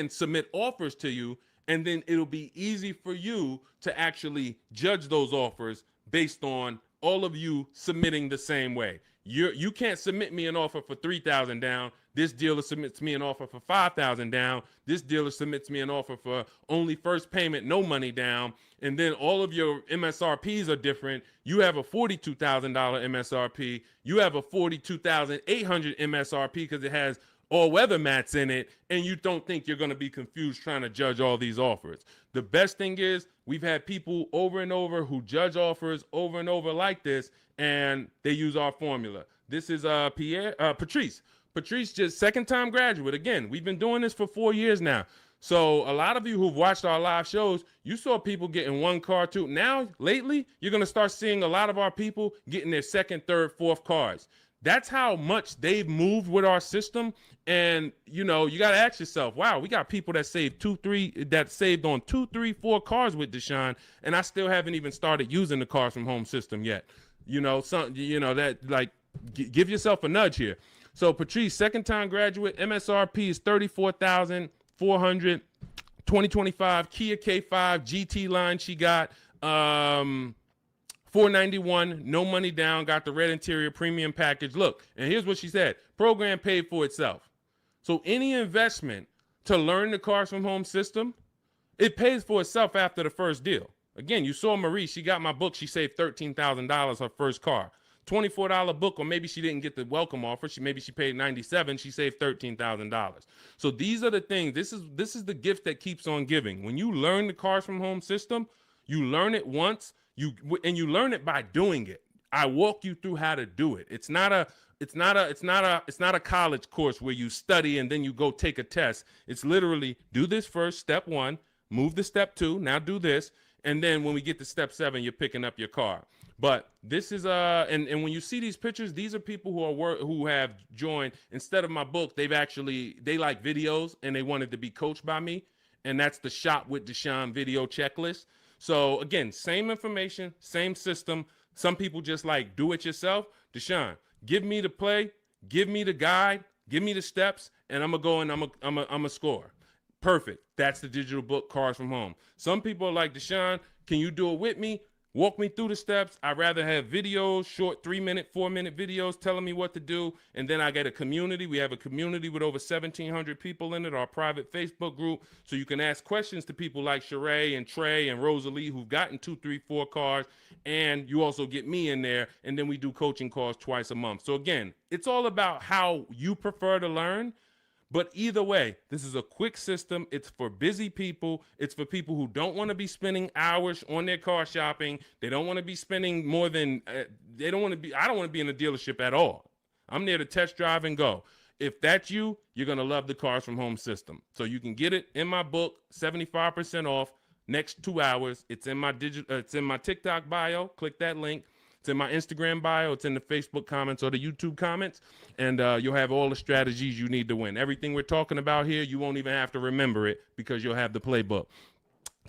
submit offers to you, and then it'll be easy for you to actually judge those offers based on all of you submitting the same way. You can't submit me an offer for 3,000 down. This dealer submits me an offer for 5,000 down. This dealer submits me an offer for only first payment, no money down. And then all of your MSRPs are different. You have a $42,000 MSRP. You have a $42,800 MSRP because it has all-weather mats in it, and you don't think you're going to be confused trying to judge all these offers. The best thing is we've had people over and over who judge offers over and over like this, and they use our formula. This is Patrice. Patrice, just second-time graduate. Again, we've been doing this for 4 years now. So a lot of you who've watched our live shows, you saw people getting one car, too. Now, lately, you're going to start seeing a lot of our people getting their second, third, fourth cars. That's how much they've moved with our system. And, you know, you got to ask yourself, wow, we got people that saved saved on 2, 3, 4 cars with Deshone, and I still haven't even started using the Cars from Home system yet. You know, give yourself a nudge here. So Patrice, second-time graduate, MSRP is $34,400, 2025 Kia K5 GT line she got. $491, no money down, got the red interior premium package. Look, and here's what she said. Program paid for itself. So any investment to learn the Cars from Home system, it pays for itself after the first deal. Again, you saw Marie, she got my book, she saved $13,000 her first car. $24 book, or maybe she didn't get the welcome offer. Maybe she paid $97, she saved $13,000. So these are the things. This is the gift that keeps on giving. When you learn the Cars from Home system, you learn it once, you learn it by doing it. I walk you through how to do it. It's not a college course where you study and then you go take a test. It's literally do this first, step 1, move to step 2, now do this, and then when we get to step 7, you're picking up your car. But this is and when you see these pictures, these are people who have joined. Instead of my book, they like videos and they wanted to be coached by me, and that's the Shop with Deshone video checklist. So again, same information, same system. Some people just like do it yourself. Deshone, give me the play, give me the guide, give me the steps, and I'm gonna go and I'm a score. Perfect. That's the digital book, Cars from Home. Some people are like, Deshone, can you do it with me? Walk me through the steps. I'd rather have videos, short 3-minute, 4-minute videos telling me what to do. And then I get a community. We have a community with over 1,700 people in it, our private Facebook group. So you can ask questions to people like Sheree and Trey and Rosalie who've gotten 2, 3, 4 cars. And you also get me in there. And then we do coaching calls twice a month. So again, it's all about how you prefer to learn. But either way, this is a quick system. It's for busy people. It's for people who don't want to be spending hours on their car shopping. They don't want to be spending more than, I don't want to be in a dealership at all. I'm there to test drive and go. If that's you, you're going to love the Cars from Home system. So you can get it in my book, 75% off, next 2 hours. It's in my it's in my TikTok bio. Click that link. It's in my Instagram bio. It's in the Facebook comments or the YouTube comments. And you'll have all the strategies you need to win. Everything we're talking about here, you won't even have to remember it because you'll have the playbook.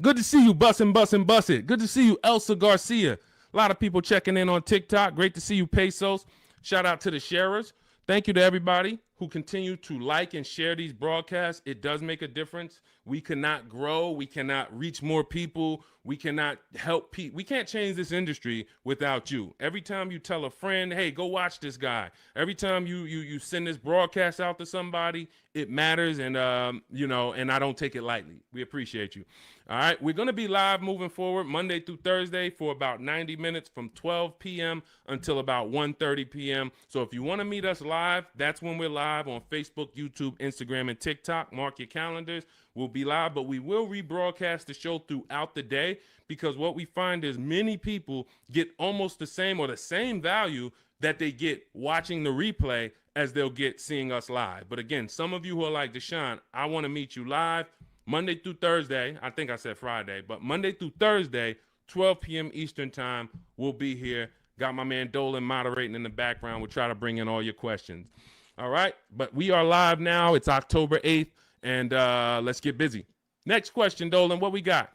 Good to see you, Bussin'. Good to see you, Elsa Garcia. A lot of people checking in on TikTok. Great to see you, Pesos. Shout out to the sharers. Thank you to everybody who continue to like and share these broadcasts. It does make a difference. We cannot grow. We cannot reach more people. We cannot help people. We can't change this industry without you. Every time you tell a friend, hey, go watch this guy. Every time you send this broadcast out to somebody, it matters. And, and I don't take it lightly. We appreciate you. All right. We're going to be live moving forward Monday through Thursday for about 90 minutes from 12 p.m. until about 1:30 p.m. So if you want to meet us live, that's when we're live on Facebook, YouTube, Instagram, and TikTok. Mark your calendars. We'll be live, but we will rebroadcast the show throughout the day because what we find is many people get almost the same or the same value that they get watching the replay as they'll get seeing us live. But again, some of you who are like, Deshone, I want to meet you live Monday through Thursday. I think I said Friday, but Monday through Thursday, 12 p.m. Eastern time, we'll be here. Got my man Dolan moderating in the background. We'll try to bring in all your questions. All right, but we are live now. It's October 8th. And let's get busy. Next question, Dolan, what we got?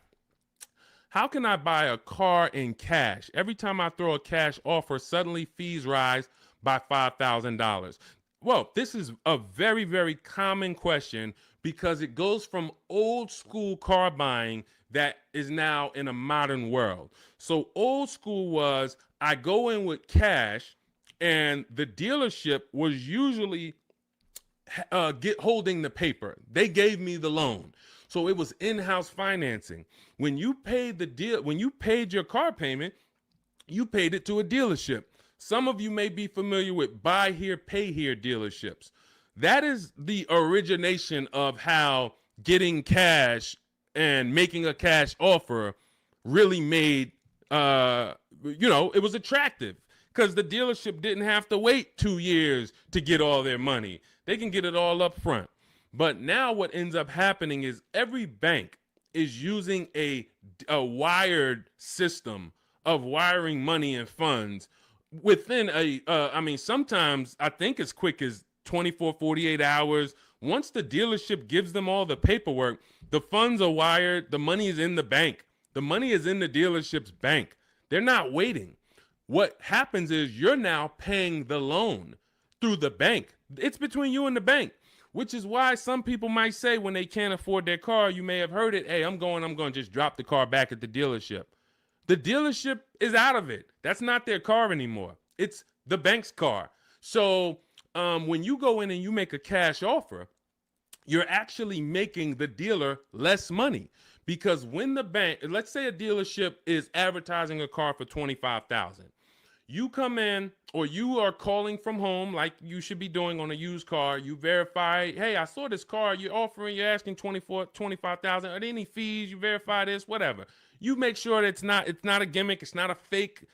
How can I buy a car in cash? Every time I throw a cash offer, suddenly fees rise by $5,000. Well, this is a very, very common question because it goes from old school car buying that is now in a modern world. So old school was I go in with cash and the dealership was usually holding the paper. They gave me the loan. So it was in-house financing. When you paid when you paid your car payment, you paid it to a dealership. Some of you may be familiar with buy here, pay here dealerships. That is the origination of how getting cash and making a cash offer really made, it was attractive because the dealership didn't have to wait 2 years to get all their money. They can get it all up front. But now what ends up happening is every bank is using a wired system of wiring money and funds within sometimes I think as quick as 24, 48 hours. Once the dealership gives them all the paperwork, the funds are wired. The money is in the bank. The money is in the dealership's bank. They're not waiting. What happens is you're now paying the loan through the bank. It's between you and the bank, which is why some people might say when they can't afford their car, you may have heard it, hey, I'm going to just drop the car back at the dealership. The dealership is out of it. That's not their car anymore. It's the bank's car. So when you go in and you make a cash offer, you're actually making the dealer less money, because when the bank, let's say a dealership is advertising a car for $25,000, you come in or you are calling from home like you should be doing on a used car. You verify, hey, I saw this car you're offering, you're asking 25,000. Are there any fees? You verify this, whatever. You make sure that it's not a gimmick, it's not a fake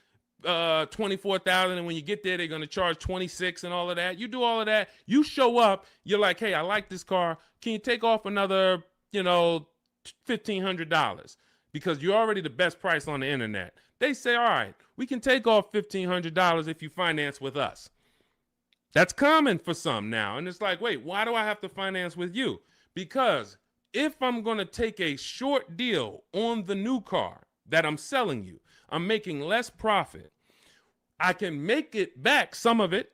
24,000, and when you get there they're going to charge 26 and all of that. You do all of that, you show up, you're like, hey, I like this car, can you take off another $1,500, because you're already the best price on the internet. They say, all right, we can take off $1,500 if you finance with us. That's common for some now, and it's like, wait, why do I have to finance with you? Because if I'm going to take a short deal on the new car that I'm selling you, I'm making less profit. I can make it back, some of it,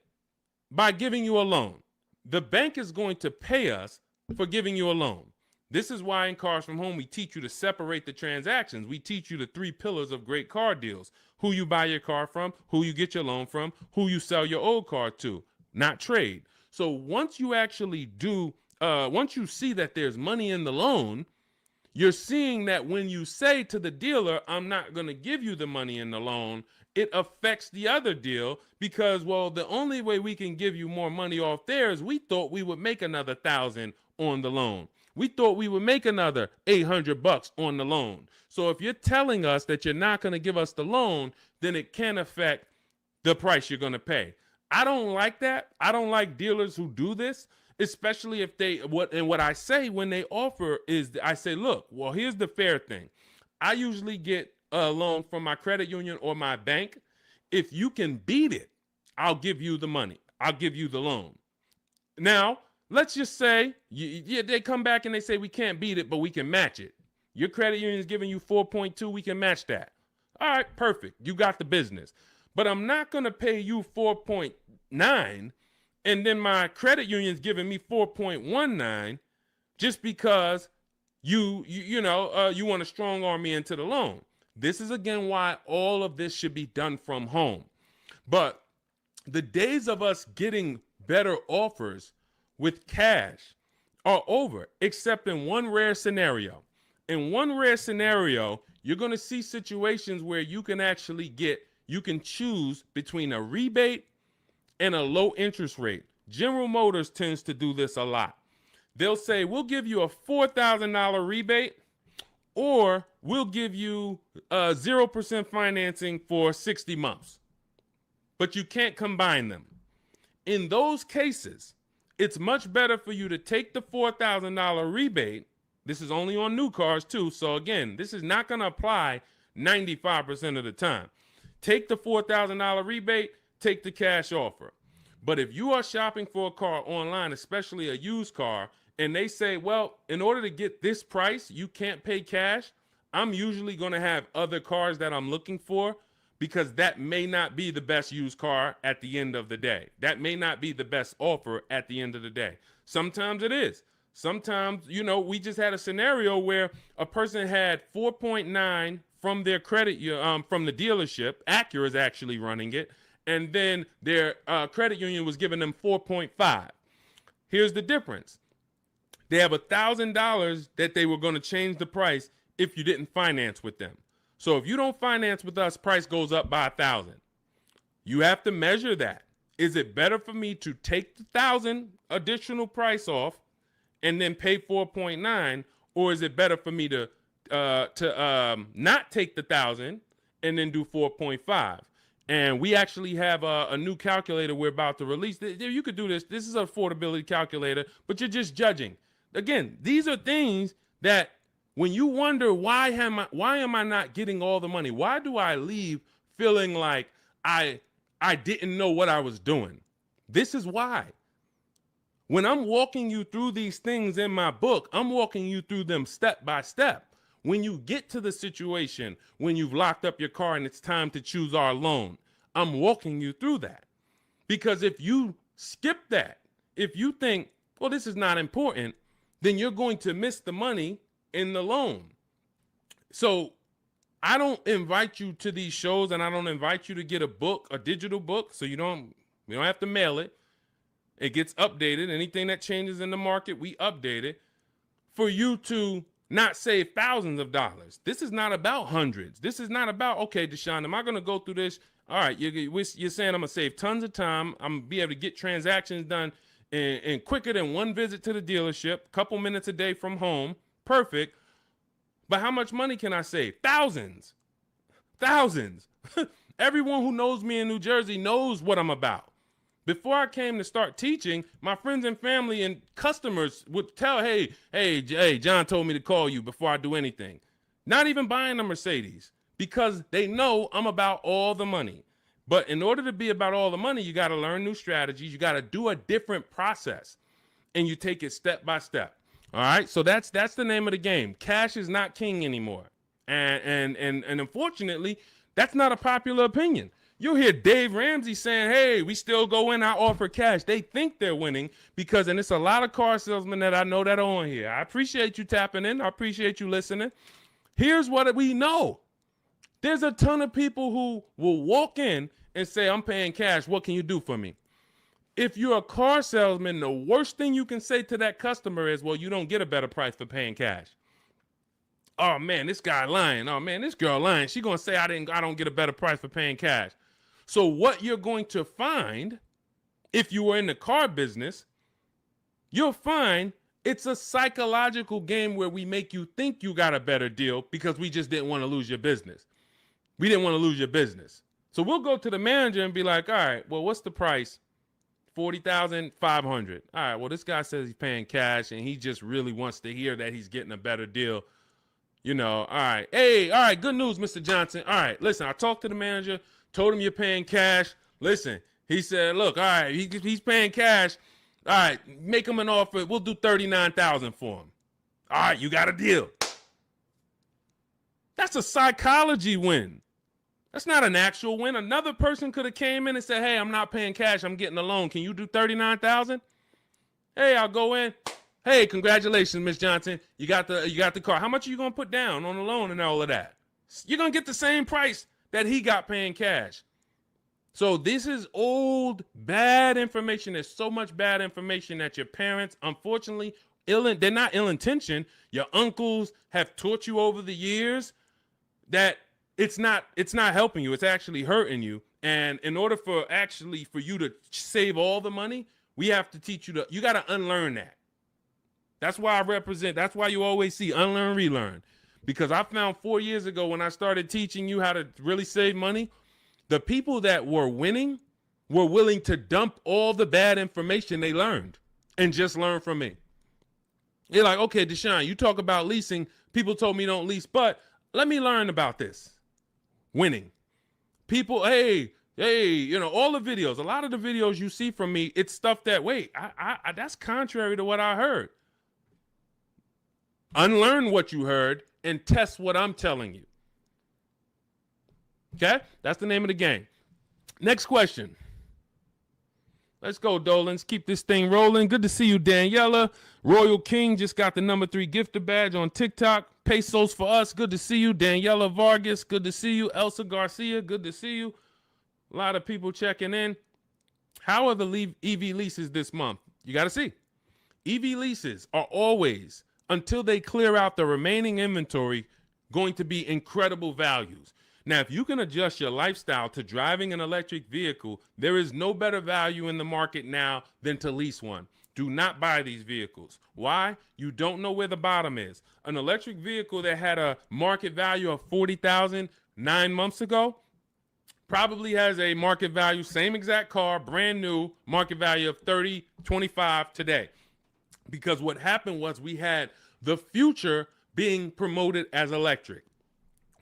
by giving you a loan. The bank is going to pay us for giving you a loan. This is why in Cars from Home, we teach you to separate the transactions. We teach you the 3 pillars of great car deals: who you buy your car from, who you get your loan from, who you sell your old car to, not trade. So once you actually once you see that there's money in the loan, you're seeing that when you say to the dealer, I'm not going to give you the money in the loan, it affects the other deal, because, well, the only way we can give you more money off there is we thought we would make another 1,000 on the loan. We thought we would make another $800 on the loan. So if you're telling us that you're not going to give us the loan, then it can affect the price you're going to pay. I don't like that. I don't like dealers who do this, especially if what I say when they offer is, I say, look, well, here's the fair thing. I usually get a loan from my credit union or my bank. If you can beat it, I'll give you the money. I'll give you the loan. Now, let's just say they come back and they say, we can't beat it, but we can match it. Your credit union is giving you 4.2. We can match that. All right, perfect. You got the business. But I'm not going to pay you 4.9, and then my credit union's giving me 4.19 just because you want to strong arm me into the loan. This is, again, why all of this should be done from home. But the days of us getting better offers with cash are over, except in one rare scenario. In one rare scenario, you're going to see situations where you can choose between a rebate and a low interest rate. General Motors tends to do this a lot. They'll say, we'll give you a $4,000 rebate, or we'll give you 0% financing for 60 months. But you can't combine them. In those cases, it's much better for you to take the $4,000 rebate. This is only on new cars too. So again, this is not going to apply 95% of the time. Take the $4,000 rebate, take the cash offer. But if you are shopping for a car online, especially a used car, and they say, well, in order to get this price, you can't pay cash, I'm usually going to have other cars that I'm looking for, because that may not be the best used car at the end of the day. That may not be the best offer at the end of the day. Sometimes it is. Sometimes, we just had a scenario where a person had 4.9 from their credit, from the dealership. Acura is actually running it. And then their credit union was giving them 4.5. Here's the difference. They have $1,000 that they were going to change the price if you didn't finance with them. So if you don't finance with us, price goes up by 1,000. You have to measure that. Is it better for me to take the 1,000 additional price off and then pay 4.9, or is it better for me to not take the 1,000 and then do 4.5? And we actually have a new calculator we're about to release. You could do this. This is an affordability calculator, but you're just judging. Again, these are things that when you wonder, why am I not getting all the money? Why do I leave feeling like I didn't know what I was doing? This is why. When I'm walking you through these things in my book, I'm walking you through them step by step. When you get to the situation, when you've locked up your car and it's time to choose our loan, I'm walking you through that. Because if you skip that, if you think, well, this is not important, then you're going to miss the money in the loan. So I don't invite you to these shows, and I don't invite you to get a book, a digital book, so we don't have to mail it. It gets updated. Anything that changes in the market, we update it for you to not save thousands of dollars. This is not about hundreds. This is not about, okay, Deshone, am I going to go through this? All right, you're saying I'm going to save tons of time. I'm going to be able to get transactions done in quicker than one visit to the dealership, couple minutes a day from home. Perfect. But how much money can I save? Thousands. Thousands. Everyone who knows me in New Jersey knows what I'm about. Before I came to start teaching, my friends and family and customers would tell, hey, John told me to call you before I do anything. Not even buying a Mercedes, because they know I'm about all the money. But in order to be about all the money, you got to learn new strategies. You got to do a different process, and you take it step by step. All right, so that's the name of the game. Cash is not king anymore, and unfortunately, that's not a popular opinion. You'll hear Dave Ramsey saying, hey, we still go in, I offer cash. They think they're winning because, and it's a lot of car salesmen that I know that are on here. I appreciate you tapping in. I appreciate you listening. Here's what we know. There's a ton of people who will walk in and say, I'm paying cash. What can you do for me? If you're a car salesman, the worst thing you can say to that customer is, well, you don't get a better price for paying cash. Oh man, this guy lying. Oh man, this girl lying. She gonna say I don't get a better price for paying cash. So what you're going to find, if you were in the car business, you'll find it's a psychological game where we make you think you got a better deal because we just didn't want to lose your business. We didn't want to lose your business. So we'll go to the manager and be like, all right, well, what's the price? $40,500. All right, well, this guy says he's paying cash and he just really wants to hear that he's getting a better deal. You know, all right. Hey, all right, good news, Mr. Johnson. All right, listen, I talked to the manager, told him you're paying cash. Listen, he said, look, all right, he's paying cash. All right, make him an offer. We'll do $39,000 for him. All right, you got a deal. That's a psychology win. That's not an actual win. Another person could have came in and said, hey, I'm not paying cash. I'm getting a loan. Can you do $39,000? Hey, I'll go in. Hey, congratulations, Miss Johnson. You got the car. How much are you going to put down on the loan and all of that? You're going to get the same price that he got paying cash. So this is old, bad information. There's so much bad information that your parents, unfortunately, they're not ill-intentioned. Your uncles have taught you over the years that it's not helping you. It's actually hurting you. And in order for you to save all the money, we have to teach you you got to unlearn that. That's why that's why you always see unlearn, relearn. Because I found 4 years ago when I started teaching you how to really save money, the people that were winning were willing to dump all the bad information they learned and just learn from me. They're like, okay, Deshone, you talk about leasing. People told me don't lease, but let me learn about this. Winning. People, hey, all the videos, a lot of the videos you see from me, it's stuff that, wait, I that's contrary to what I heard. Unlearn what you heard and test what I'm telling you. Okay? That's the name of the game. Next question. Let's go, Dolans. Keep this thing rolling. Good to see you, Daniela. Royal King just got the #3 gifter badge on TikTok. Pesos for us. Good to see you. Daniela Vargas. Good to see you. Elsa Garcia. Good to see you. A lot of people checking in. How are the EV leases this month? You got to see. EV leases are always, until they clear out the remaining inventory, going to be incredible values. Now, if you can adjust your lifestyle to driving an electric vehicle, there is no better value in the market now than to lease one. Do not buy these vehicles. Why? You don't know where the bottom is. An electric vehicle that had a market value of $40,000 9 months ago probably has a market value, same exact car, brand new, market value of 30, 25 today. Because what happened was we had the future being promoted as electric.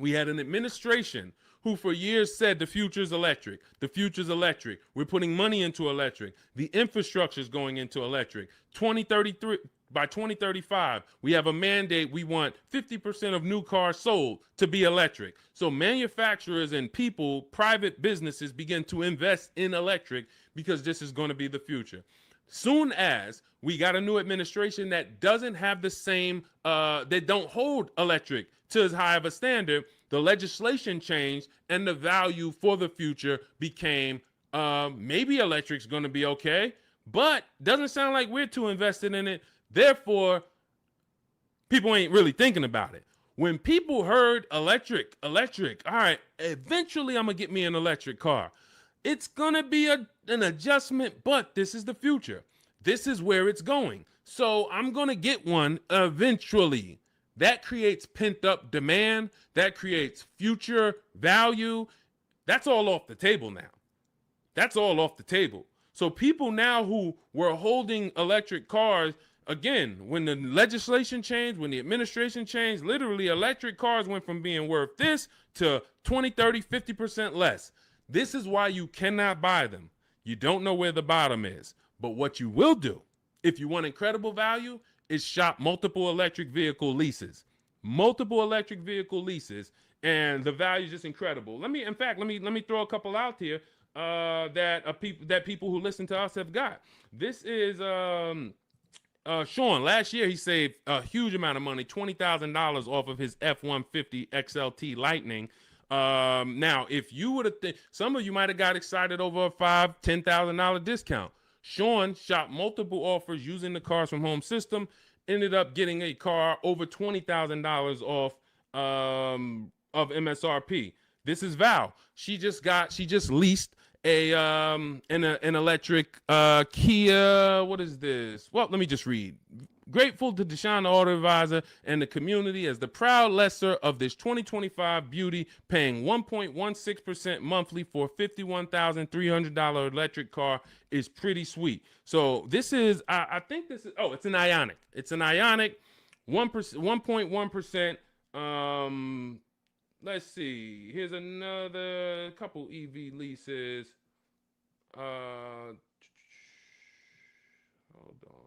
We had an administration who for years said the future is electric. The future is electric. We're putting money into electric. The infrastructure is going into electric. 2033, by 2035, we have a mandate. We want 50% of new cars sold to be electric. So manufacturers and people, private businesses begin to invest in electric because this is going to be the future. Soon as we got a new administration that doesn't have the same, they don't hold electric to as high of a standard, The legislation changed, and the value for the future became maybe electric's going to be okay, but doesn't sound like we're too invested in it. Therefore, people ain't really thinking about it. When people heard electric, all right, eventually I'm going to get me an electric car. It's going to be an adjustment, but this is the future. This is where it's going. So I'm going to get one eventually. That creates pent up demand. That creates future value. That's all off the table now. That's all off the table. So people now who were holding electric cars, again, when the legislation changed, when the administration changed, literally electric cars went from being worth this to 20, 30, 50% less. This is why you cannot buy them. You don't know where the bottom is. But what you will do, if you want incredible value, is shop multiple electric vehicle leases. Multiple electric vehicle leases, and the value is just incredible. Let me throw a couple out here that people who listen to us have got. This is Sean. Last year he saved a huge amount of money, $20,000 off of his F-150 XLT Lightning. Now, if you would have, some of you might have got excited over a $5,000-$10,000 discount. Sean shopped multiple offers using the Cars from Home system, ended up getting a car over $20,000 off of MSRP. This is Val. She just leased an electric Kia. What is this? Well, let me just read. Grateful to Deshone the Auto Advisor and the community as the proud lessor of this 2025 beauty, paying 1.16% monthly for a $51,300 electric car is pretty sweet. So this is, I think this is, it's an Ioniq. It's an Ioniq, 1.1%. Let's see. Here's another couple EV leases. Hold on.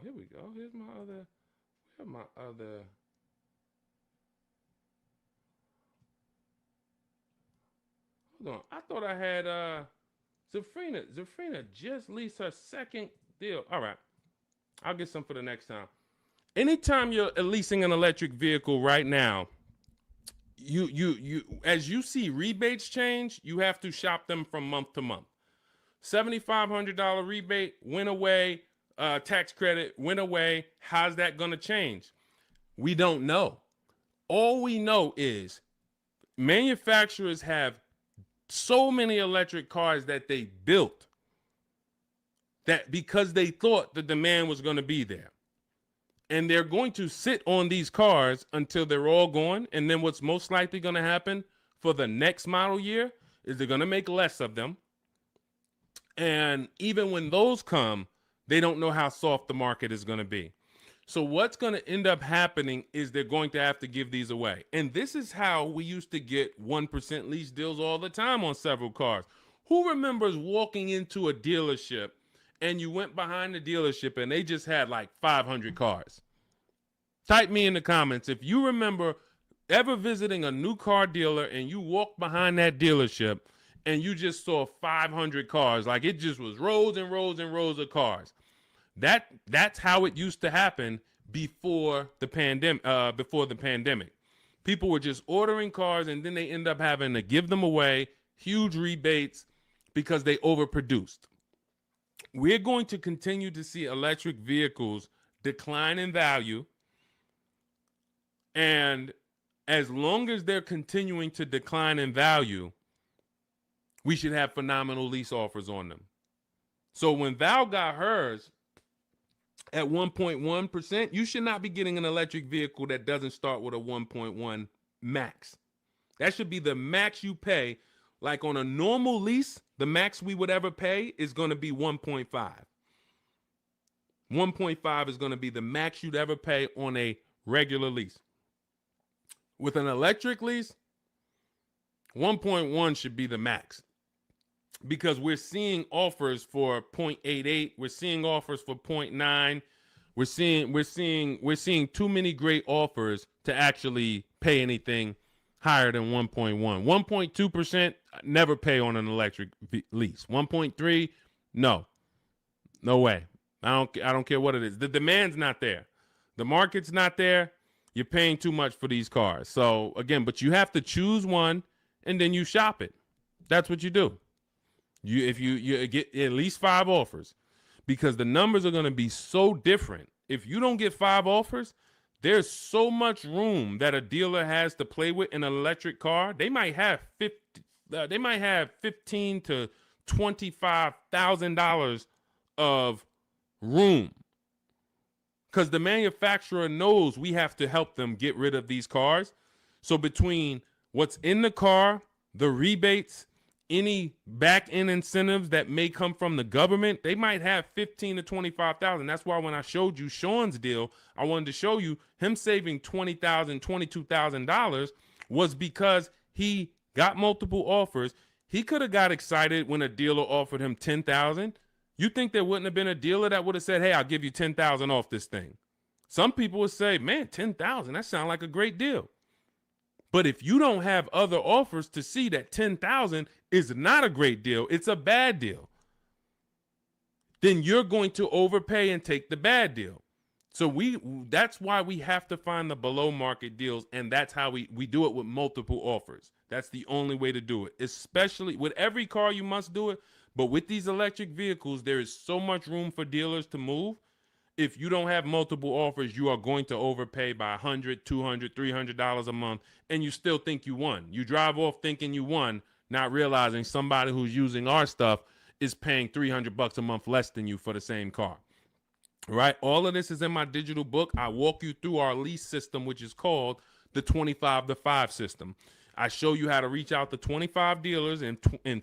Here we go. Here's my other. Where's my other? Hold on. I thought I had Zafrina. Zafrina just leased her second deal. All right. I'll get some for the next time. Anytime you're leasing an electric vehicle right now, you as you see rebates change, you have to shop them from month to month. $7,500 rebate went away. Tax credit went away. How's that going to change? We don't know. All we know is manufacturers have so many electric cars that they built that because they thought the demand was going to be there. And they're going to sit on these cars until they're all gone. And then what's most likely going to happen for the next model year is they're going to make less of them. And even when those come, they don't know how soft the market is going to be. So what's going to end up happening is they're going to have to give these away. And this is how we used to get 1% lease deals all the time on several cars. Who remembers walking into a dealership and you went behind the dealership and they just had like 500 cars? Type me in the comments if you remember ever visiting a new car dealer and you walked behind that dealership and you just saw 500 cars, like it just was rows and rows and rows of cars. That's how it used to happen before the pandemic. People were just ordering cars and then they end up having to give them away, huge rebates because they overproduced. We're going to continue to see electric vehicles decline in value. And as long as they're continuing to decline in value, we should have phenomenal lease offers on them. So when Val got hers at 1.1%, you should not be getting an electric vehicle that doesn't start with a 1.1 max. That should be the max you pay. Like on a normal lease, the max we would ever pay is going to be 1.5. 1.5 is going to be the max you'd ever pay on a regular lease. With an electric lease, 1.1 should be the max. Because we're seeing offers for 0.88, we're seeing offers for 0.9. We're seeing too many great offers to actually pay anything higher than 1.1. 1.2%, never pay on an electric lease. 1.3, no way. I don't care what it is. The demand's not there. The market's not there. You're paying too much for these cars. So again, but you have to choose one and then you shop it. That's what you do. If you get at least 5 offers, because the numbers are going to be so different. If you don't get 5 offers, there's so much room that a dealer has to play with in an electric car. They might have $15 to $25,000 of room, because the manufacturer knows we have to help them get rid of these cars. So between what's in the car, the rebates, any back end incentives that may come from the government, they might have 15 to 25,000. That's why when I showed you Sean's deal, I wanted to show you him saving $20,000, $22,000 was because he got multiple offers. He could have got excited when a dealer offered him 10,000. You think there wouldn't have been a dealer that would have said, "Hey, I'll give you 10,000 off this thing"? Some people would say, "Man, 10,000, that sounds like a great deal." But if you don't have other offers to see that 10,000 is not a great deal, it's a bad deal, then you're going to overpay and take the bad deal. So that's why we have to find the below market deals, and that's how we do it with multiple offers. That's the only way to do it. Especially with every car, you must do it. But with these electric vehicles, there is so much room for dealers to move. If you don't have multiple offers, you are going to overpay by $100, $200, $300 a month, and you still think you won. You drive off thinking you won, not realizing somebody who's using our stuff is paying $300 a month less than you for the same car. Right? All of this is in my digital book. I walk you through our lease system, which is called the 25 to 5 system. I show you how to reach out to 25 dealers in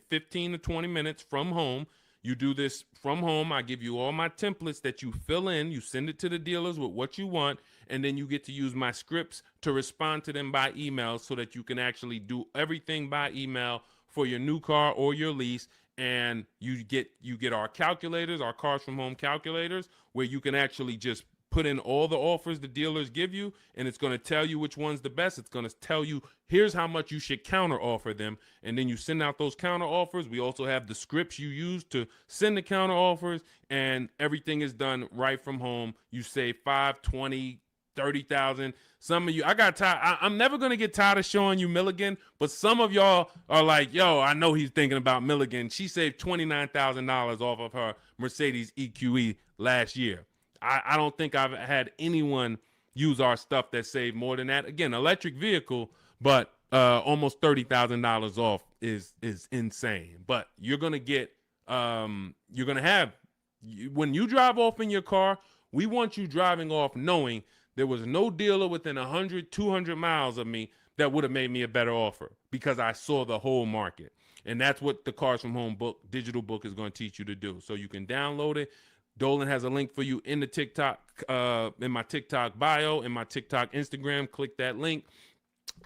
15 to 20 minutes from home. You do this from home. I give you all my templates that you fill in. You send it to the dealers with what you want, and then you get to use my scripts to respond to them by email so that you can actually do everything by email for your new car or your lease. And you get our calculators, our Cars from Home calculators, where you can actually just put in all the offers the dealers give you, and it's going to tell you which one's the best. It's going to tell you, here's how much you should counter offer them. And then you send out those counter offers. We also have the scripts you use to send the counter offers, and everything is done right from home. You save 5, 20, 30,000. Some of you, I got tired. I'm never going to get tired of showing you Milligan, but some of y'all are like, yo, I know he's thinking about Milligan. She saved $29,000 off of her Mercedes EQE last year. I don't think I've had anyone use our stuff that saved more than that. Again, electric vehicle, but almost $30,000 off is insane. But you're going to get, when you drive off in your car, we want you driving off knowing there was no dealer within 100, 200 miles of me that would have made me a better offer, because I saw the whole market. And that's what the Cars from Home book, digital book, is going to teach you to do. So you can download it. Dolan has a link for you in the TikTok, in my TikTok bio, in my TikTok, Instagram. Click that link.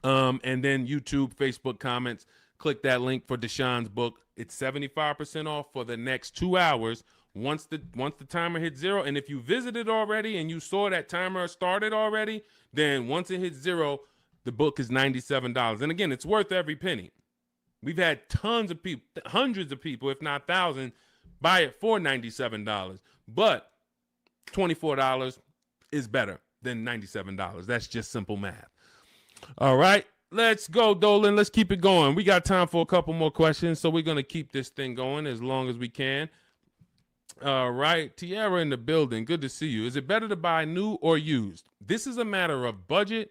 And then YouTube, Facebook comments. Click that link for Deshaun's book. It's 75% off for the next 2 hours. Once the timer hits 0, and if you visited already and you saw that timer started already, then once it hits 0, the book is $97. And again, it's worth every penny. We've had tons of people, hundreds of people, if not thousands, buy it for $97. But $24 is better than $97. That's just simple math. All right, let's go, Dolan. Let's keep it going. We got time for a couple more questions, so we're going to keep this thing going as long as we can. All right, Tiara in the building. Good to see you. Is it better to buy new or used? This is a matter of budget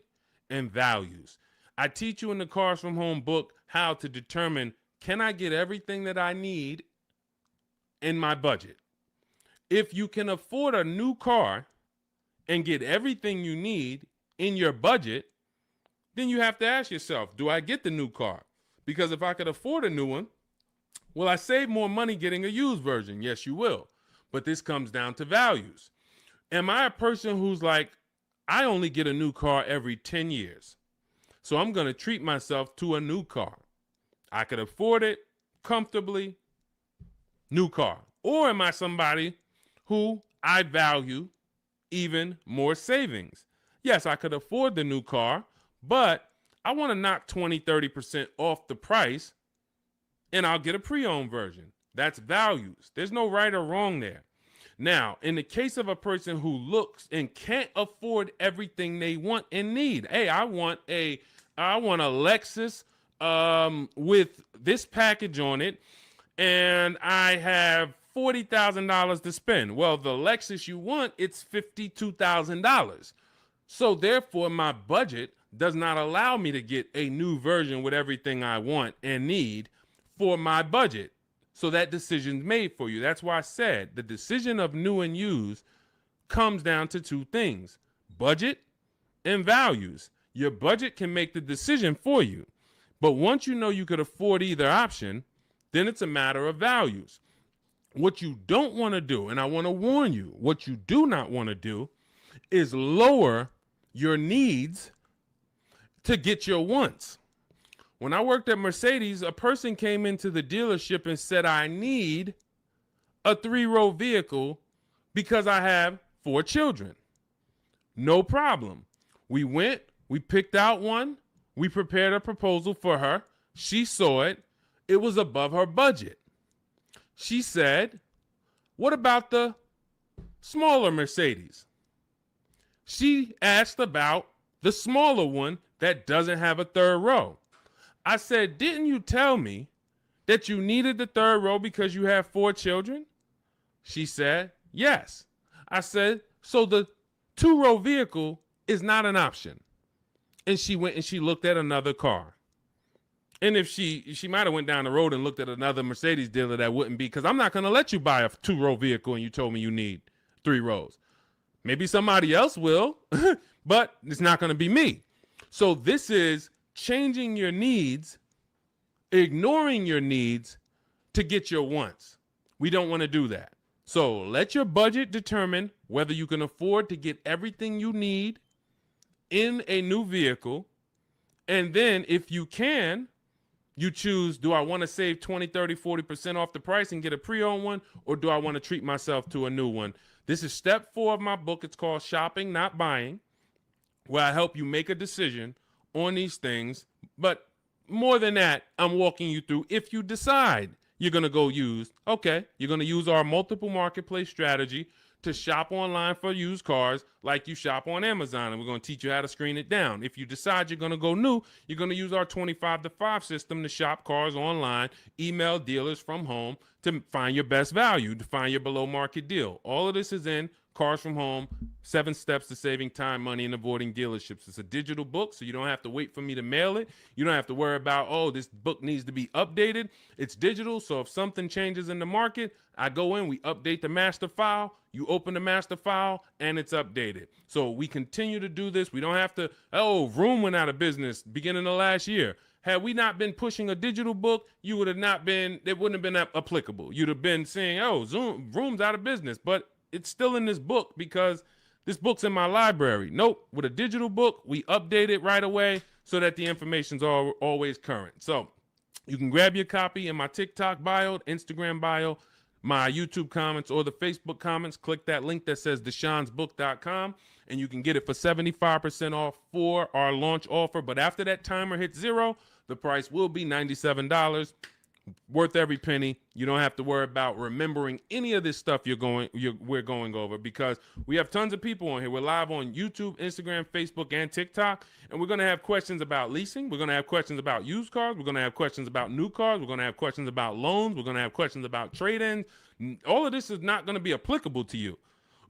and values. I teach you in the Cars from Home book how to determine, can I get everything that I need in my budget? If you can afford a new car and get everything you need in your budget, then you have to ask yourself, do I get the new car? Because if I could afford a new one, will I save more money getting a used version? Yes, you will. But this comes down to values. Am I a person who's like, I only get a new car every 10 years, so I'm going to treat myself to a new car? I could afford it comfortably, new car. Or am I somebody who I value even more savings? Yes, I could afford the new car, but I want to knock 20, 30% off the price, and I'll get a pre-owned version. That's values. There's no right or wrong there. Now, in the case of a person who looks and can't afford everything they want and need, hey, I want a Lexus with this package on it, and I have $40,000 to spend. Well, the Lexus you want, it's $52,000. So therefore, my budget does not allow me to get a new version with everything I want and need for my budget. So that decision's made for you. That's why I said the decision of new and used comes down to two things: budget and values. Your budget can make the decision for you. But once you know you could afford either option, then it's a matter of values. What you don't want to do, and I want to warn you, what you do not want to do is lower your needs to get your wants. When I worked at Mercedes, a person came into the dealership and said, I need a 3-row vehicle because I have 4 children. No problem. We went, we picked out one, we prepared a proposal for her. She saw it. It was above her budget. She said, what about the smaller Mercedes? She asked about the smaller one that doesn't have a 3rd row. I said, didn't you tell me that you needed the 3rd row because you have 4 children? She said, yes. I said, so the 2-row vehicle is not an option. And she went and she looked at another car. And if she might have went down the road and looked at another Mercedes dealer, that wouldn't be, because I'm not going to let you buy a 2-row vehicle and you told me you need 3 rows. Maybe somebody else will, but it's not going to be me. So this is changing your needs, ignoring your needs to get your wants. We don't want to do that. So let your budget determine whether you can afford to get everything you need in a new vehicle. And then if you can, you choose, do I want to save 20, 30, 40% off the price and get a pre-owned one, or do I want to treat myself to a new one? This is step 4 of my book. It's called Shopping, Not Buying, where I help you make a decision on these things. But more than that, I'm walking you through, if you decide you're going to go used, okay, you're going to use our multiple marketplace strategy to shop online for used cars like you shop on Amazon, and we're going to teach you how to screen it down. If you decide you're going to go new, you're going to use our 25-to-5 system to shop cars online, email dealers from home to find your best value, to find your below market deal. All of this is in Cars from Home, 7 Steps to Saving Time, Money, and Avoiding Dealerships. It's a digital book, so you don't have to wait for me to mail it. You don't have to worry about, oh, this book needs to be updated. It's digital, so if something changes in the market, I go in, we update the master file, you open the master file, and it's updated. So we continue to do this. We don't have to, Vroom went out of business beginning of last year. Had we not been pushing a digital book, you would have not been, it wouldn't have been applicable. You'd have been saying, Vroom's out of business, but it's still in this book because this book's in my library. Nope, with a digital book, we update it right away so that the information's always current. So you can grab your copy in my TikTok bio, Instagram bio, my YouTube comments, or the Facebook comments. Click that link that says deshonsbook.com, and you can get it for 75% off for our launch offer. But after that timer hits 0, the price will be $97. Worth every penny. You don't have to worry about remembering any of this stuff we're going over, because we have tons of people on here. We're live on YouTube, Instagram, Facebook, and TikTok, and we're going to have questions about leasing. We're going to have questions about used cars. We're going to have questions about new cars. We're going to have questions about loans. We're going to have questions about trade-ins. All of this is not going to be applicable to you,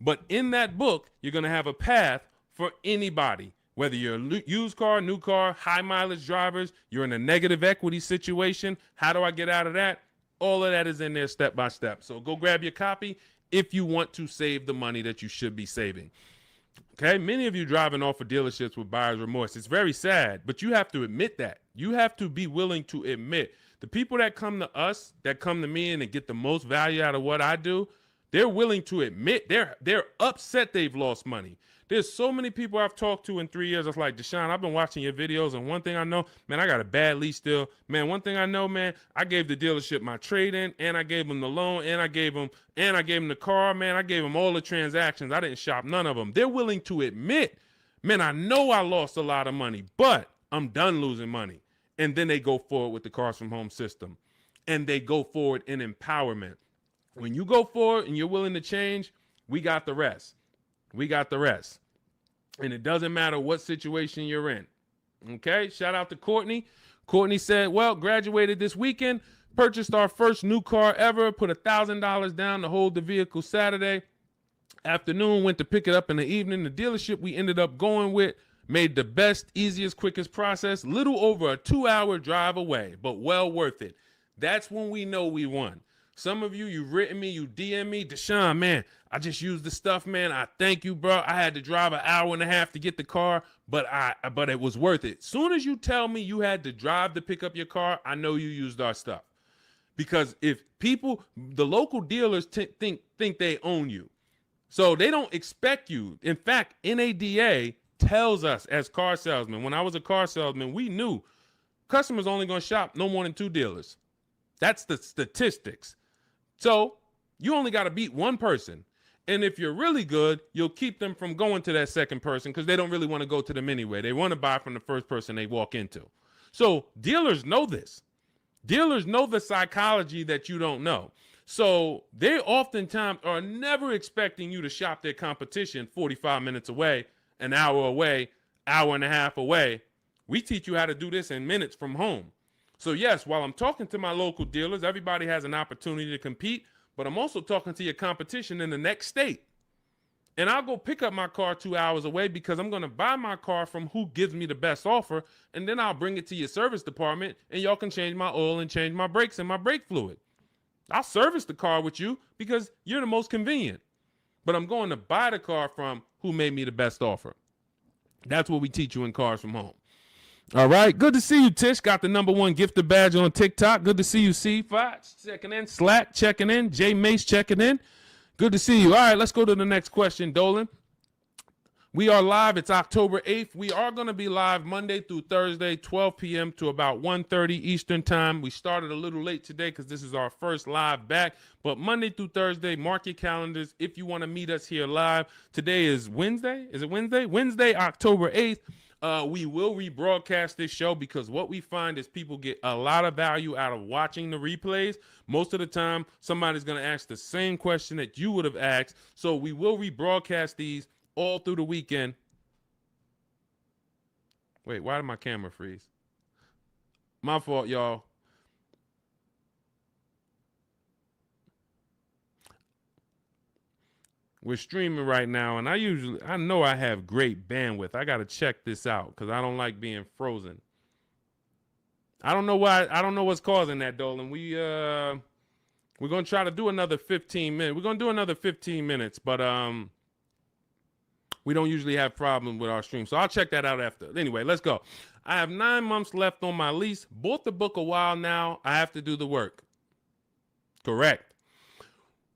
but in that book, you're going to have a path for anybody. Whether you're a used car, new car, high mileage drivers, you're in a negative equity situation, how do I get out of that? All of that is in there step by step. So go grab your copy if you want to save the money that you should be saving. Okay, many of you driving off of dealerships with buyer's remorse. It's very sad, but you have to admit that. You have to be willing to admit the people that come to us, that come to me and get the most value out of what I do, they're willing to admit they're upset they've lost money. There's so many people I've talked to in 3 years. It's like, Deshone, I've been watching your videos, and one thing I know, man, I got a bad lease deal. Man, one thing I know, man, I gave the dealership my trade-in, and I gave them the loan, and I gave them the car, man. I gave them all the transactions. I didn't shop none of them. They're willing to admit, man, I know I lost a lot of money, but I'm done losing money. And then they go forward with the Cars from Home system, and they go forward in empowerment. When you go for it and you're willing to change, we got the rest. We got the rest. And it doesn't matter what situation you're in. Okay, shout out to Courtney. Courtney said, well, graduated this weekend, purchased our first new car ever, put $1,000 down to hold the vehicle Saturday afternoon, went to pick it up in the evening. The dealership we ended up going with made the best, easiest, quickest process, little over a 2-hour drive away, but well worth it. That's when we know we won. Some of you, you've written me, you DM me, Deshone, man, I just used the stuff, man. I thank you, bro. I had to drive an hour and a half to get the car, but it was worth it. Soon as you tell me you had to drive to pick up your car, I know you used our stuff. Because if people, the local dealers think they own you, so they don't expect you. In fact, NADA tells us as car salesmen, when I was a car salesman, we knew customers only going to shop no more than 2 dealers. That's the statistics. So you only got to beat one person. And if you're really good, you'll keep them from going to that second person because they don't really want to go to them anyway. They want to buy from the first person they walk into. So dealers know this. Dealers know the psychology that you don't know. So they oftentimes are never expecting you to shop their competition 45 minutes away, an hour away, hour and a half away. We teach you how to do this in minutes from home. So yes, while I'm talking to my local dealers, everybody has an opportunity to compete, but I'm also talking to your competition in the next state. And I'll go pick up my car 2 hours away because I'm going to buy my car from who gives me the best offer, and then I'll bring it to your service department, and y'all can change my oil and change my brakes and my brake fluid. I'll service the car with you because you're the most convenient. But I'm going to buy the car from who made me the best offer. That's what we teach you in Cars from Home. All right. Good to see you, Tish. Got the #1 gifted badge on TikTok. Good to see you, C. Fox checking in. Slack checking in. J Mace checking in. Good to see you. All right. Let's go to the next question, Dolan. We are live. It's October 8th. We are going to be live Monday through Thursday, 12 p.m. to about 1:30 Eastern time. We started a little late today because this is our first live back. But Monday through Thursday, mark your calendars if you want to meet us here live. Today is Wednesday. Is it Wednesday? Wednesday, October 8th. We will rebroadcast this show because what we find is people get a lot of value out of watching the replays. Most of the time, somebody's going to ask the same question that you would have asked. So we will rebroadcast these all through the weekend. Wait, why did my camera freeze? My fault, y'all. We're streaming right now, and I know I have great bandwidth. I got to check this out because I don't like being frozen. I don't know why. I don't know what's causing that, Dolan. We're going to try to do another 15 minutes. We're going to do another 15 minutes, but we don't usually have problems with our stream. So I'll check that out after. Anyway, let's go. I have 9 months left on my lease. Bought the book a while now. I have to do the work. Correct.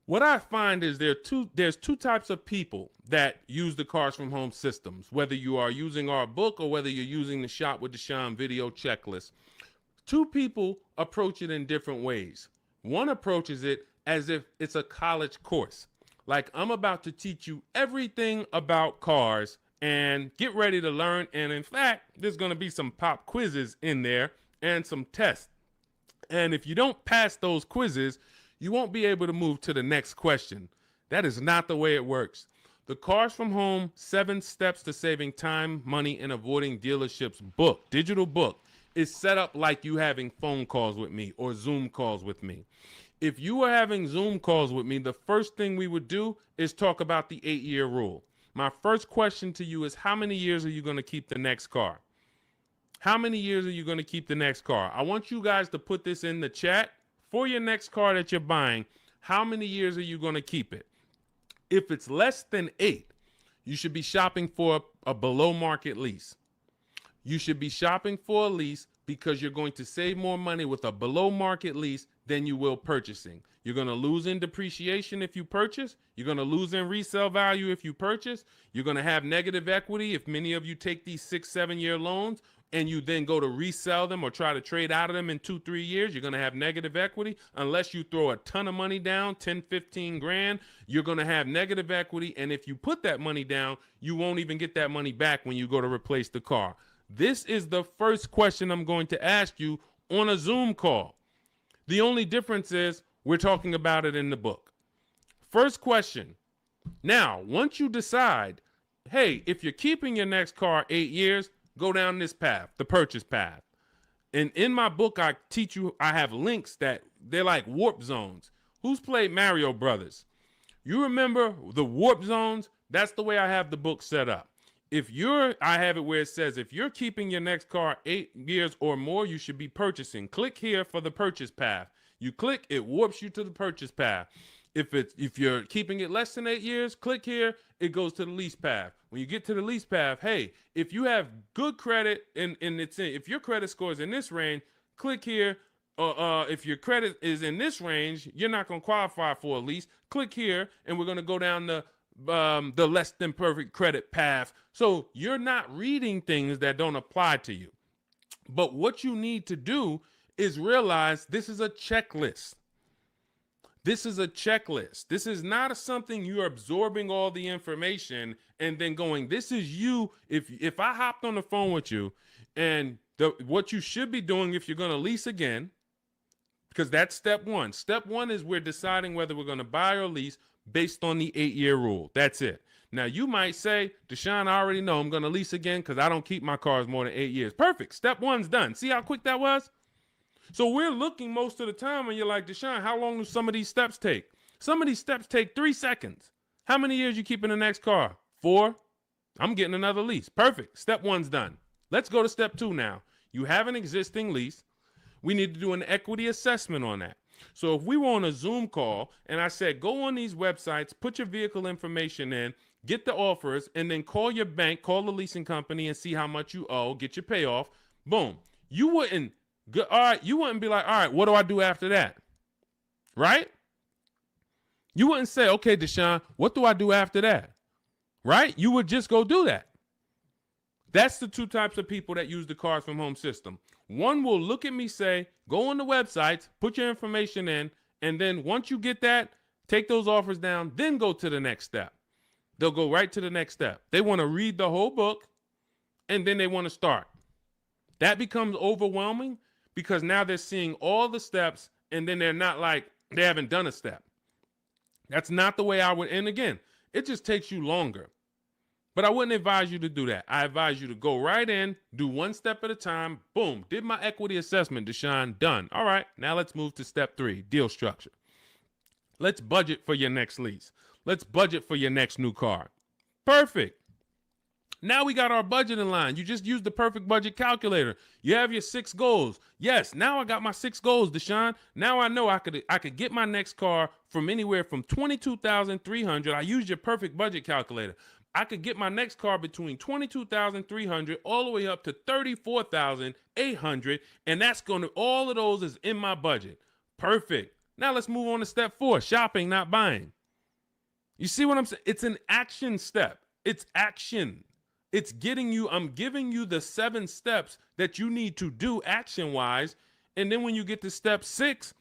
What I find is there's two types of people that use the Cars from Home systems, whether you are using our book or whether you're using the Shop with Deshone video checklist. 2 people approach it in different ways. One approaches it as if it's a college course. Like, I'm about to teach you everything about cars and get ready to learn. And in fact, there's going to be some pop quizzes in there and some tests. And if you don't pass those quizzes, you won't be able to move to the next question. That is not the way it works. The Cars from Home 7 Steps to Saving Time, Money, and Avoiding Dealerships book, digital book, is set up like you having phone calls with me or Zoom calls with me. If you were having Zoom calls with me, the first thing we would do is talk about the 8-year rule. My first question to you is, how many years are you going to keep the next car? How many years are you going to keep the next car? I want you guys to put this in the chat. For your next car that you're buying, how many years are you going to keep it? If it's less than 8, you should be shopping for a below market lease. You should be shopping for a lease because you're going to save more money with a below market lease than you will purchasing. You're going to lose in depreciation if you purchase. You're going to lose in resale value if you purchase. You're going to have negative equity if many of you take these 6-7 year loans and you then go to resell them or try to trade out of them in 2-3 years. You're going to have negative equity. Unless you throw a ton of money down, 10, 15 grand, you're going to have negative equity. And if you put that money down, you won't even get that money back when you go to replace the car. This is the first question I'm going to ask you on a Zoom call. The only difference is We're talking about it in the book. First question. Now, once you decide, hey, if you're keeping your next car 8 years, go down this path, the purchase path. And in my book, I teach you, I have links that they're like warp zones. Who's played Mario Brothers? You remember the warp zones? That's the way I have the book set up. I have it where it says, if you're keeping your next car 8 years or more, you should be purchasing. Click here for the purchase path. You click, it warps you to the purchase path. If you're keeping it less than 8 years, click here, it goes to the lease path. When you get to the lease path, hey, if you have good credit and if your credit score is in this range, click here. If your credit is in this range, you're not going to qualify for a lease. Click here, and we're going to go down the less than perfect credit path. So you're not reading things that don't apply to you. But what you need to do is realize this is a checklist. This is a checklist. This is not something you're absorbing all the information and then going, this is you. If I hopped on the phone with you and what you should be doing if you're going to lease again, because that's step one. Step one is we're deciding whether we're going to buy or lease based on the 8-year rule. That's it. Now, you might say, Deshone, I already know I'm going to lease again because I don't keep my cars more than 8 years. Perfect. Step one's done. See how quick that was? So we're looking most of the time and you're like, Deshone, how long do some of these steps take? Some of these steps take 3 seconds. How many years you keep in the next car? 4? I'm getting another lease. Perfect. Step one's done. Let's go to step 2 now. You have an existing lease. We need to do an equity assessment on that. So if we were on a Zoom call and I said, go on these websites, put your vehicle information in, get the offers, and then call your bank, call the leasing company and see how much you owe, get your payoff. Boom. You wouldn't be like, all right, what do I do after that? Right? You wouldn't say, okay, Deshone, what do I do after that? Right? You would just go do that. That's the 2 types of people that use the Cars from Home system. One will look at me, say, go on the websites, put your information in, and then once you get that, take those offers down, then go to the next step. They'll go right to the next step. They want to read the whole book, and then they want to start. That becomes overwhelming because now they're seeing all the steps, and then they're not like, they haven't done a step. That's not the way I would, and again, it just takes you longer. But I wouldn't advise you to do that. I advise you to go right in, do 1 step at a time. Boom, did my equity assessment, Deshone, done. All right, now let's move to step 3, deal structure. Let's budget for your next lease. Let's budget for your next new car. Perfect. Now we got our budget in line. You just used the perfect budget calculator. You have your 6 goals. Yes, now I got my 6 goals, Deshone. Now I know I could get my next car from anywhere from $22,300. I used your perfect budget calculator. I could get my next car between $22,300 all the way up to $34,800, and that's all of those is in my budget. Perfect. Now let's move on to step 4, shopping, not buying. You see what I'm saying? It's an action step. It's action. It's I'm giving you the 7 steps that you need to do action-wise, and then when you get to step 6,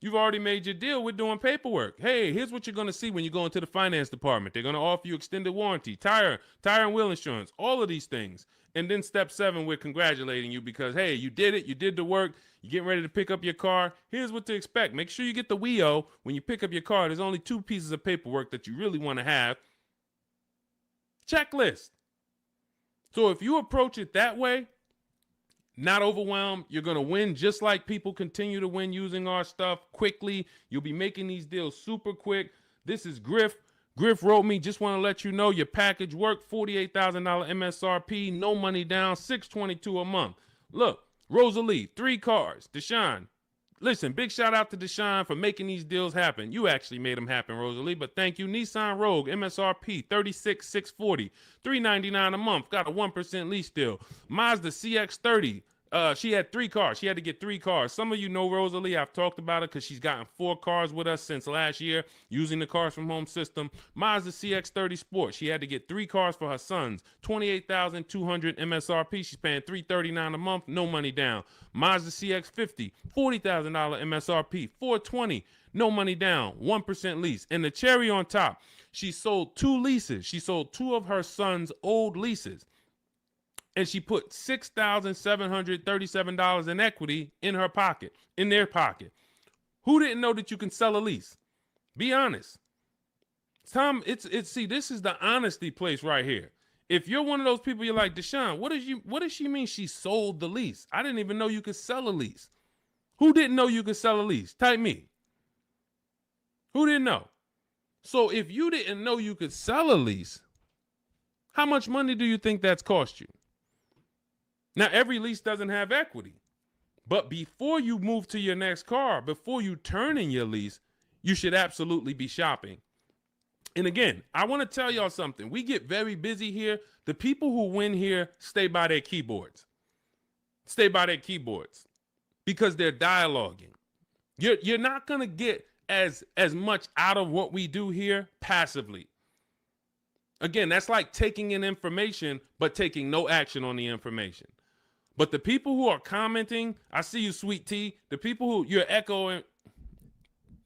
you've already made your deal with doing paperwork. Hey, here's what you're going to see when you go into the finance department. They're going to offer you extended warranty, tire and wheel insurance, all of these things. And then step 7, we're congratulating you because, hey, you did it. You did the work. You're getting ready to pick up your car. Here's what to expect. Make sure you get the WIO when you pick up your car. There's only 2 pieces of paperwork that you really want to have. Checklist. So if you approach it that way, not overwhelmed, you're going to win just like people continue to win using our stuff quickly. You'll be making these deals super quick. This is Griff. Griff wrote me, just want to let you know your package worked, $48,000 MSRP, no money down, $622 a month. Look, Rosalie, 3 cars. Deshone, listen, big shout out to Deshone for making these deals happen. You actually made them happen, Rosalie, but thank you. Nissan Rogue, MSRP, $36,640, $399 a month, got a 1% lease deal. Mazda CX-30, she had 3 cars. She had to get 3 cars. Some of you know Rosalie. I've talked about it because she's gotten 4 cars with us since last year using the Cars from Home system. Mazda CX-30 Sport. She had to get 3 cars for her sons. $28,200 MSRP. She's paying $339 a month. No money down. Mazda CX-50. $40,000 MSRP. $420. No money down. 1% lease. And the cherry on top, she sold 2 leases. She sold 2 of her sons' old leases. And she put $6,737 in equity in her pocket, in their pocket. Who didn't know that you can sell a lease? Be honest. Tom, see, this is the honesty place right here. If you're one of those people, you're like, Deshone, what does she mean she sold the lease? I didn't even know you could sell a lease. Who didn't know you could sell a lease? Type me. Who didn't know? So if you didn't know you could sell a lease, how much money do you think that's cost you? Now, every lease doesn't have equity. But before you move to your next car, before you turn in your lease, you should absolutely be shopping. And again, I want to tell y'all something. We get very busy here. The people who win here stay by their keyboards. Stay by their keyboards because they're dialoguing. You're not going to get as much out of what we do here passively. Again, that's like taking in information, but taking no action on the information. But the people who are commenting, I see you, Sweet Tea. The people who you're echoing.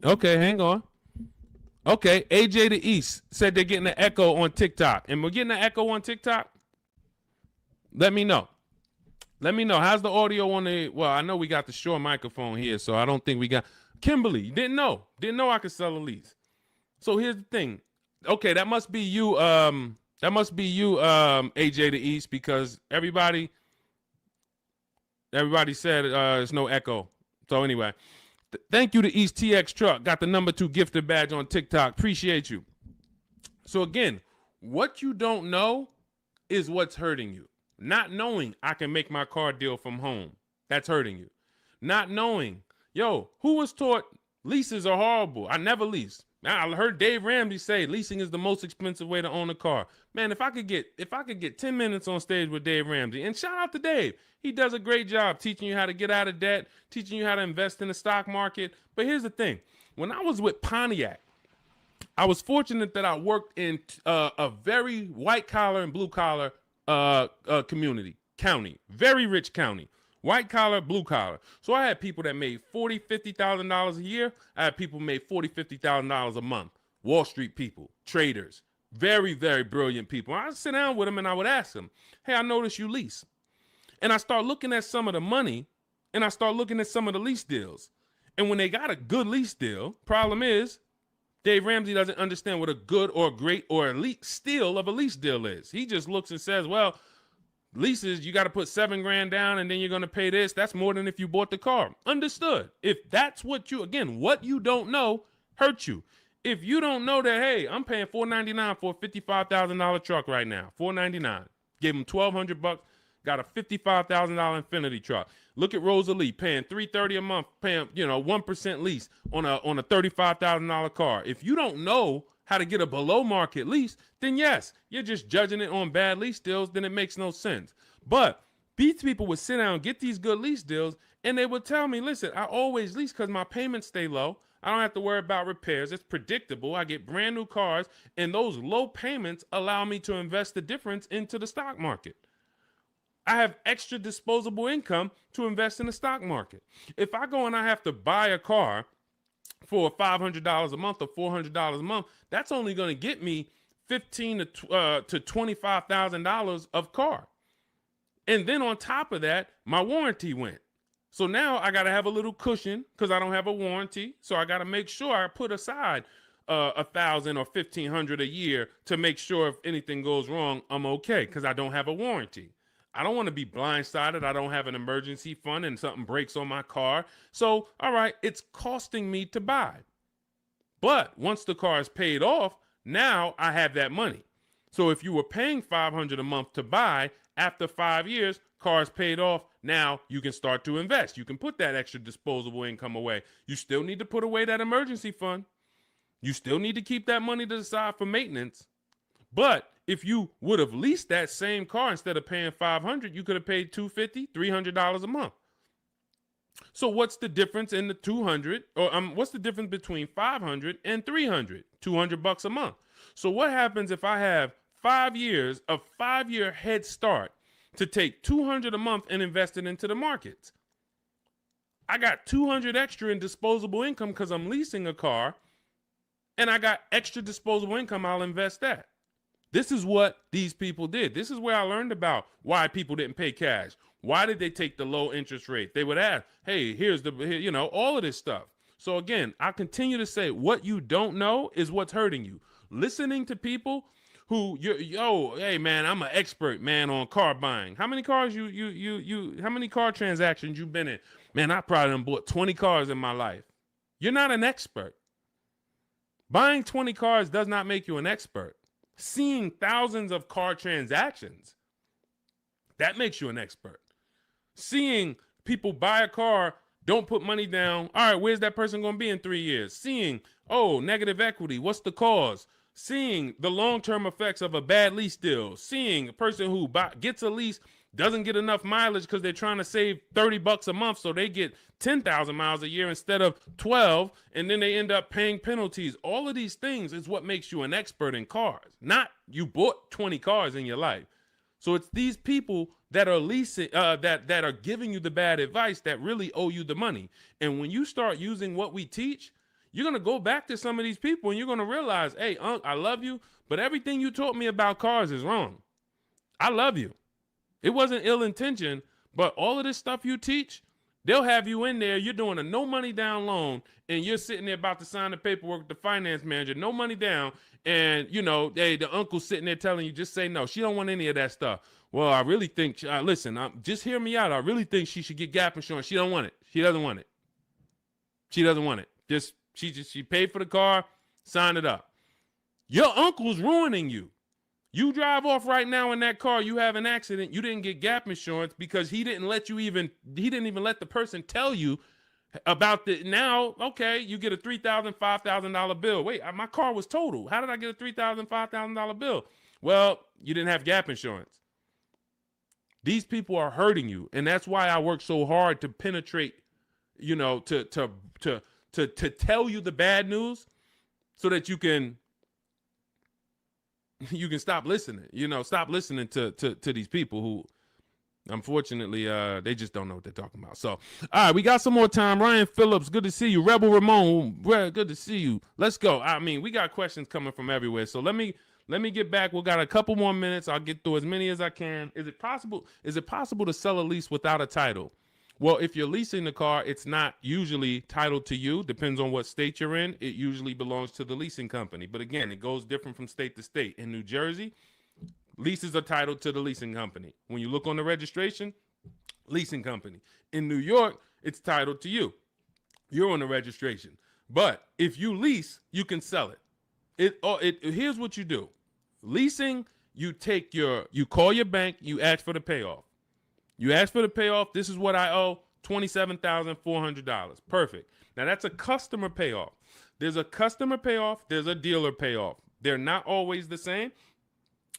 Okay, hang on. Okay, AJ the East said they're getting an echo on TikTok. And we're getting an echo on TikTok? Let me know. Let me know. How's the audio on the, well, I know we got the Shure microphone here, so I don't think we got, Kimberly, didn't know I could sell a lease. So here's the thing. Okay, that must be you, AJ the East, because everybody said there's no echo. So anyway, thank you to East TX Truck. Got the #2 gifted badge on TikTok. Appreciate you. So again, what you don't know is what's hurting you. Not knowing I can make my car deal from home. That's hurting you. Not knowing, who was taught leases are horrible? I never leased. I heard Dave Ramsey say leasing is the most expensive way to own a car. Man, if I could get 10 minutes on stage with Dave Ramsey, and shout out to Dave. He does a great job teaching you how to get out of debt, teaching you how to invest in the stock market. But here's the thing. When I was with Pontiac, I was fortunate that I worked in a very white collar and blue collar county, very rich county. White collar, blue collar. So I had people that made $40,000, $50,000 a year. I had people who made $40,000, $50,000 a month. Wall Street people, traders, very, very brilliant people. I'd sit down with them and I would ask them, hey, I noticed you lease. And I start looking at some of the money and I start looking at some of the lease deals. And when they got a good lease deal, problem is Dave Ramsey doesn't understand what a good or great or elite steal of a lease deal is. He just looks and says, well, leases, you got to put $7,000 down and then you're going to pay this. That's more than if you bought the car. Understood. If that's what you don't know hurts you. If you don't know that, hey, I'm paying $499 for a $55,000 truck right now, $499. Gave him $1,200, got a $55,000 Infiniti truck. Look at Rosalie paying $330 a month, paying 1% lease on a $35,000 car. If you don't know how to get a below market lease, then yes, you're just judging it on bad lease deals, then it makes no sense. But these people would sit down and get these good lease deals, and they would tell me, listen, I always lease because my payments stay low. I don't have to worry about repairs. It's predictable. I get brand new cars, and those low payments allow me to invest the difference into the stock market. I have extra disposable income to invest in the stock market. If I go and I have to buy a car for $500 a month or $400 a month, that's only going to get me $15,000 to $25,000 of car. And then on top of that, my warranty went. So now I got to have a little cushion because I don't have a warranty. So I got to make sure I put aside $1,000 or $1,500 a year to make sure if anything goes wrong, I'm okay because I don't have a warranty. I don't want to be blindsided. I don't have an emergency fund and something breaks on my car. So, all right, it's costing me to buy. But once the car is paid off, now I have that money. So if you were paying $500 a month to buy, after 5 years, car is paid off. Now you can start to invest. You can put that extra disposable income away. You still need to put away that emergency fund. You still need to keep that money to the side for maintenance. But if you would have leased that same car instead of paying $500, you could have paid $250, $300 a month. So what's the difference in the 200 or what's the difference between 500 and 300? $200 a month. So what happens if I have 5 years of 5-year head start to take $200 a month and invest it into the markets? I got $200 extra in disposable income because I'm leasing a car, and I got extra disposable income. I'll invest that. This is what these people did. This is where I learned about why people didn't pay cash. Why did they take the low interest rate? They would ask, hey, here's all of this stuff. So again, I continue to say what you don't know is what's hurting you. Listening to people who hey man, I'm an expert man on car buying. How many cars how many car transactions you been in? Man, I probably done bought 20 cars in my life. You're not an expert. Buying 20 cars does not make you an expert. Seeing thousands of car transactions, that makes you an expert. Seeing people buy a car, don't put money down. All right, where's that person going to be in 3 years? Seeing, oh, negative equity. What's the cause? Seeing the long-term effects of a bad lease deal. Seeing a person who gets a lease, doesn't get enough mileage because they're trying to save $30 a month, so they get 10,000 miles a year instead of 12, and then they end up paying penalties. All of these things is what makes you an expert in cars, not you bought 20 cars in your life. So it's these people that are leasing, that are giving you the bad advice that really owe you the money. And when you start using what we teach, you're going to go back to some of these people and you're going to realize, hey, I love you, but everything you taught me about cars is wrong. I love you. It wasn't ill intention, but all of this stuff you teach, they'll have you in there. You're doing a no money down loan and you're sitting there about to sign the paperwork with the finance manager, no money down. And, the uncle's sitting there telling you, just say no. She don't want any of that stuff. Well, I really think, listen, just hear me out. I really think she should get gap insurance. She don't want it. She doesn't want it. She doesn't want it. She paid for the car, signed it up. Your uncle's ruining you. You drive off right now in that car, you have an accident, you didn't get gap insurance because he didn't even let the person tell you about now, okay, you get a $3,000, $5,000 bill. Wait, my car was totaled. How did I get a $3,000, $5,000 bill? Well, you didn't have gap insurance. These people are hurting you, and that's why I work so hard to penetrate, to tell you the bad news so that you can stop listening, stop listening to these people who, unfortunately, they just don't know what they're talking about. So, all right, we got some more time. Ryan Phillips, good to see you. Rebel Ramon, good to see you. Let's go. I mean, we got questions coming from everywhere. So let me get back. We got a couple more minutes. I'll get through as many as I can. Is it possible to sell a lease without a title? Well, if you're leasing the car, it's not usually titled to you. Depends on what state you're in. It usually belongs to the leasing company. But again, it goes different from state to state. In New Jersey, leases are titled to the leasing company. When you look on the registration, leasing company. In New York, it's titled to you. You're on the registration. But if you lease, you can sell it. Here's what you do. Leasing, you call your bank, you ask for the payoff. You ask for the payoff. This is what I owe, $27,400. Perfect. Now, that's a customer payoff. There's a customer payoff. There's a dealer payoff. They're not always the same.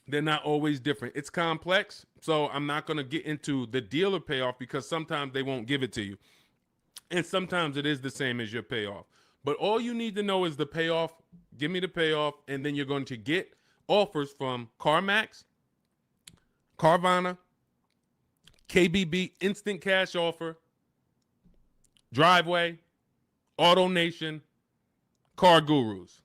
They're not always different. It's complex, so I'm not going to get into the dealer payoff because sometimes they won't give it to you. And sometimes it is the same as your payoff. But all you need to know is the payoff. Give me the payoff, and then you're going to get offers from CarMax, Carvana, KBB, Instant Cash Offer, Driveway, AutoNation, Car Gurus.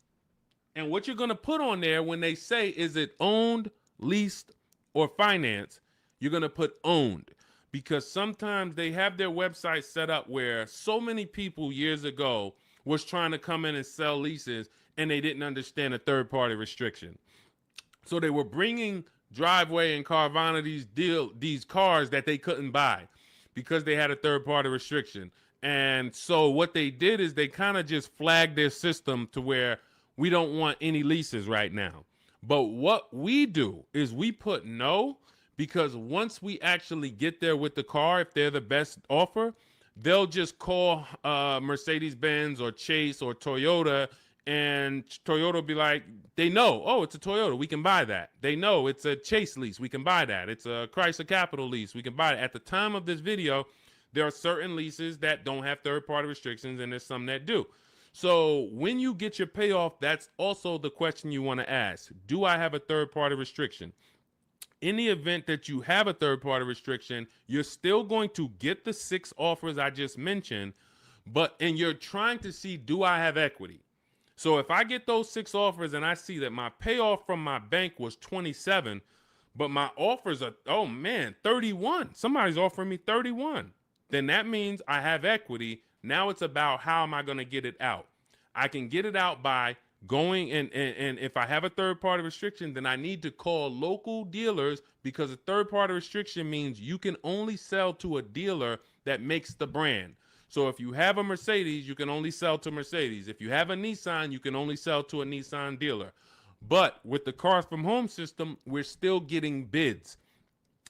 And what you're going to put on there when they say, is it owned, leased, or financed, you're going to put owned. Because sometimes they have their website set up where so many people years ago was trying to come in and sell leases and they didn't understand a third-party restriction. So they were bringing Driveway and Carvana these cars that they couldn't buy because they had a third-party restriction. And so what they did is they kind of just flagged their system to where we don't want any leases right now. But what we do is we put no, because once we actually get there with the car, if they're the best offer, they'll just call Mercedes-Benz or Chase or Toyota, and Toyota will be like, they know, oh, it's a Toyota, we can buy that. They know it's a Chase lease, we can buy that. It's a Chrysler Capital lease, we can buy it. At the time of this video, there are certain leases that don't have third-party restrictions, and there's some that do. So when you get your payoff, that's also the question you want to ask. Do I have a third-party restriction? In the event that you have a third-party restriction, you're still going to get the 6 offers I just mentioned, and you're trying to see, do I have equity? So if I get those 6 offers and I see that my payoff from my bank was 27, but my offers are, 31. Somebody's offering me 31. Then that means I have equity. Now it's about how am I going to get it out? I can get it out by going and if I have a third party restriction, then I need to call local dealers, because a third party restriction means you can only sell to a dealer that makes the brand. So if you have a Mercedes, you can only sell to Mercedes. If you have a Nissan, you can only sell to a Nissan dealer. But with the Cars from Home system, we're still getting bids.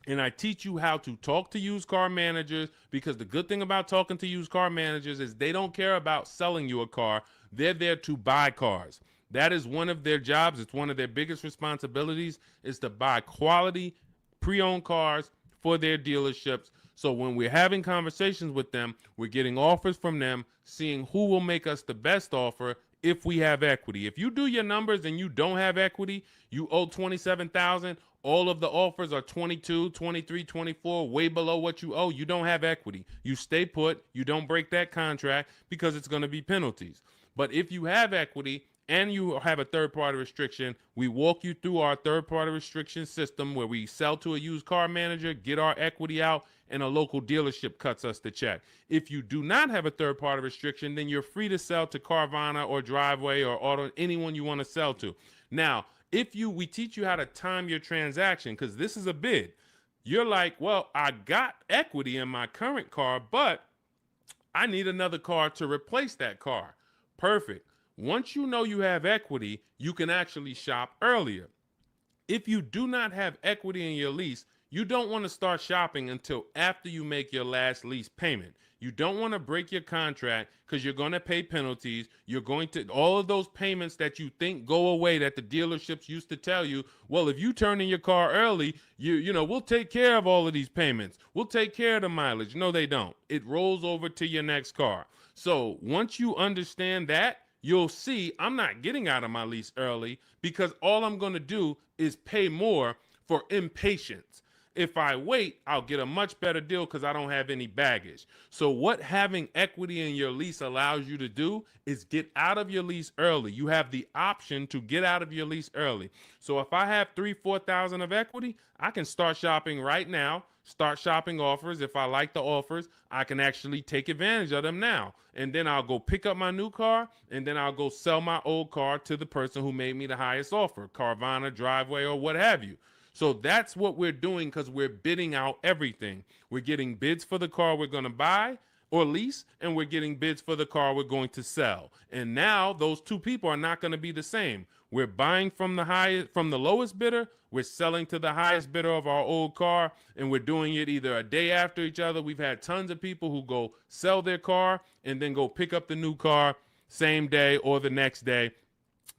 And I teach you how to talk to used car managers, because the good thing about talking to used car managers is they don't care about selling you a car. They're there to buy cars. That is one of their jobs. It's one of their biggest responsibilities, is to buy quality pre-owned cars for their dealerships. So when we're having conversations with them, we're getting offers from them, seeing who will make us the best offer if we have equity. If you do your numbers and you don't have equity, you owe $27,000, all of the offers are 22, 23, 24, way below what you owe. You don't have equity. You stay put. You don't break that contract, because it's going to be penalties. But if you have equity and you have a third-party restriction, we walk you through our third-party restriction system, where we sell to a used car manager, get our equity out, and a local dealership cuts us the check. If you do not have a third-party restriction, then you're free to sell to Carvana or Driveway or Auto, anyone you want to sell to. Now, we teach you how to time your transaction, because this is a bid. You're like, well, I got equity in my current car, but I need another car to replace that car. Perfect. Once you know you have equity, you can actually shop earlier. If you do not have equity in your lease, you don't want to start shopping until after you make your last lease payment. You don't want to break your contract, because you're going to pay penalties. You're going to, all of those payments that you think go away, that the dealerships used to tell you, well, if you turn in your car early, we'll take care of all of these payments. We'll take care of the mileage. No, they don't. It rolls over to your next car. So once you understand that, you'll see I'm not getting out of my lease early, because all I'm going to do is pay more for impatience. If I wait, I'll get a much better deal, because I don't have any baggage. So what having equity in your lease allows you to do is get out of your lease early. You have the option to get out of your lease early. So if I have 3,000-4,000 of equity, I can start shopping right now, start shopping offers. If I like the offers, I can actually take advantage of them now. And then I'll go pick up my new car, and then I'll go sell my old car to the person who made me the highest offer, Carvana, Driveway, or what have you. So that's what we're doing, because we're bidding out everything. We're getting bids for the car we're going to buy or lease, and we're getting bids for the car we're going to sell. And now those two people are not going to be the same. We're buying from the lowest bidder, we're selling to the highest bidder of our old car, and we're doing it either a day after each other. We've had tons of people who go sell their car and then go pick up the new car same day or the next day,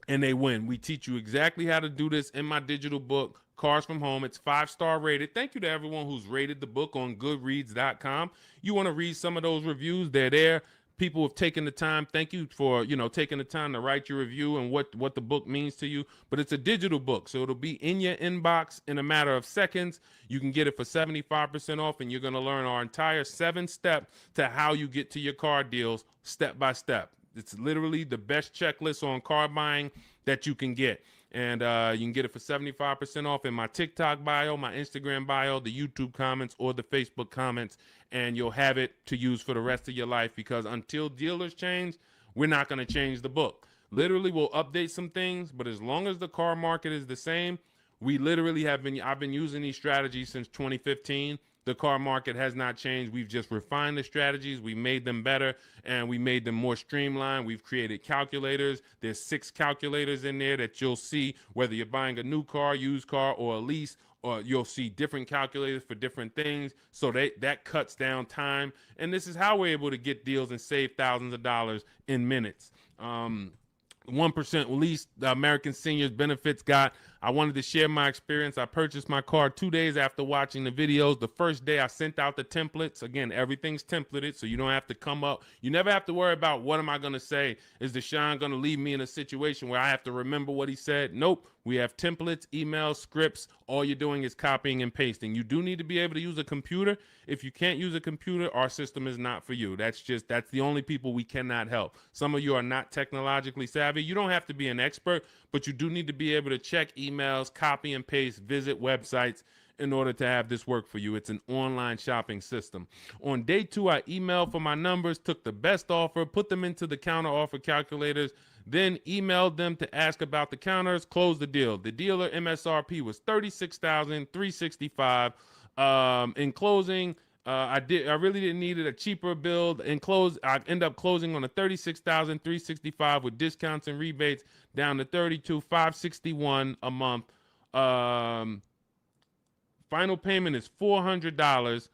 and they win. We teach you exactly how to do this in my digital book, Cars from Home. It's 5-star rated. Thank you to everyone who's rated the book on goodreads.com. You want to read some of those reviews, they're there. People have taken the time. Thank you for, taking the time to write your review and what the book means to you. But it's a digital book, so it'll be in your inbox in a matter of seconds. You can get it for 75% off, and you're going to learn our entire 7-step to how you get to your car deals step by step. It's literally the best checklist on car buying that you can get. And you can get it for 75% off in my TikTok bio, my Instagram bio, the YouTube comments, or the Facebook comments. And you'll have it to use for the rest of your life, because until dealers change, we're not going to change the book. Literally, we'll update some things, but as long as the car market is the same, I've been using these strategies since 2015. The car market has not changed. We've just refined the strategies. We made them better, and we made them more streamlined. We've created calculators. There's 6 calculators in there that you'll see whether you're buying a new car, used car, or a lease, or you'll see different calculators for different things. So that cuts down time. And this is how we're able to get deals and save thousands of dollars in minutes. 1% lease, the American Seniors Benefits Guide. I wanted to share my experience. I purchased my car 2 days after watching the videos. The first day I sent out the templates. Again, everything's templated, so you don't have to come up. You never have to worry about what am I going to say. Is Deshone going to leave me in a situation where I have to remember what he said? Nope. We have templates, emails, scripts. All you're doing is copying and pasting. You do need to be able to use a computer. If you can't use a computer, our system is not for you. That's the only people we cannot help. Some of you are not technologically savvy. You don't have to be an expert, but you do need to be able to check emails, copy and paste, visit websites, in order to have this work for you. It's an online shopping system. On day 2, I emailed for my numbers, took the best offer, put them into the counter offer calculators, then emailed them to ask about the counters, closed the deal. The dealer MSRP was $36,365. In closing, I really didn't need it, a cheaper build. In close, I end up closing on a $36,365 with discounts and rebates down to $32,561 a month. Final payment is $400,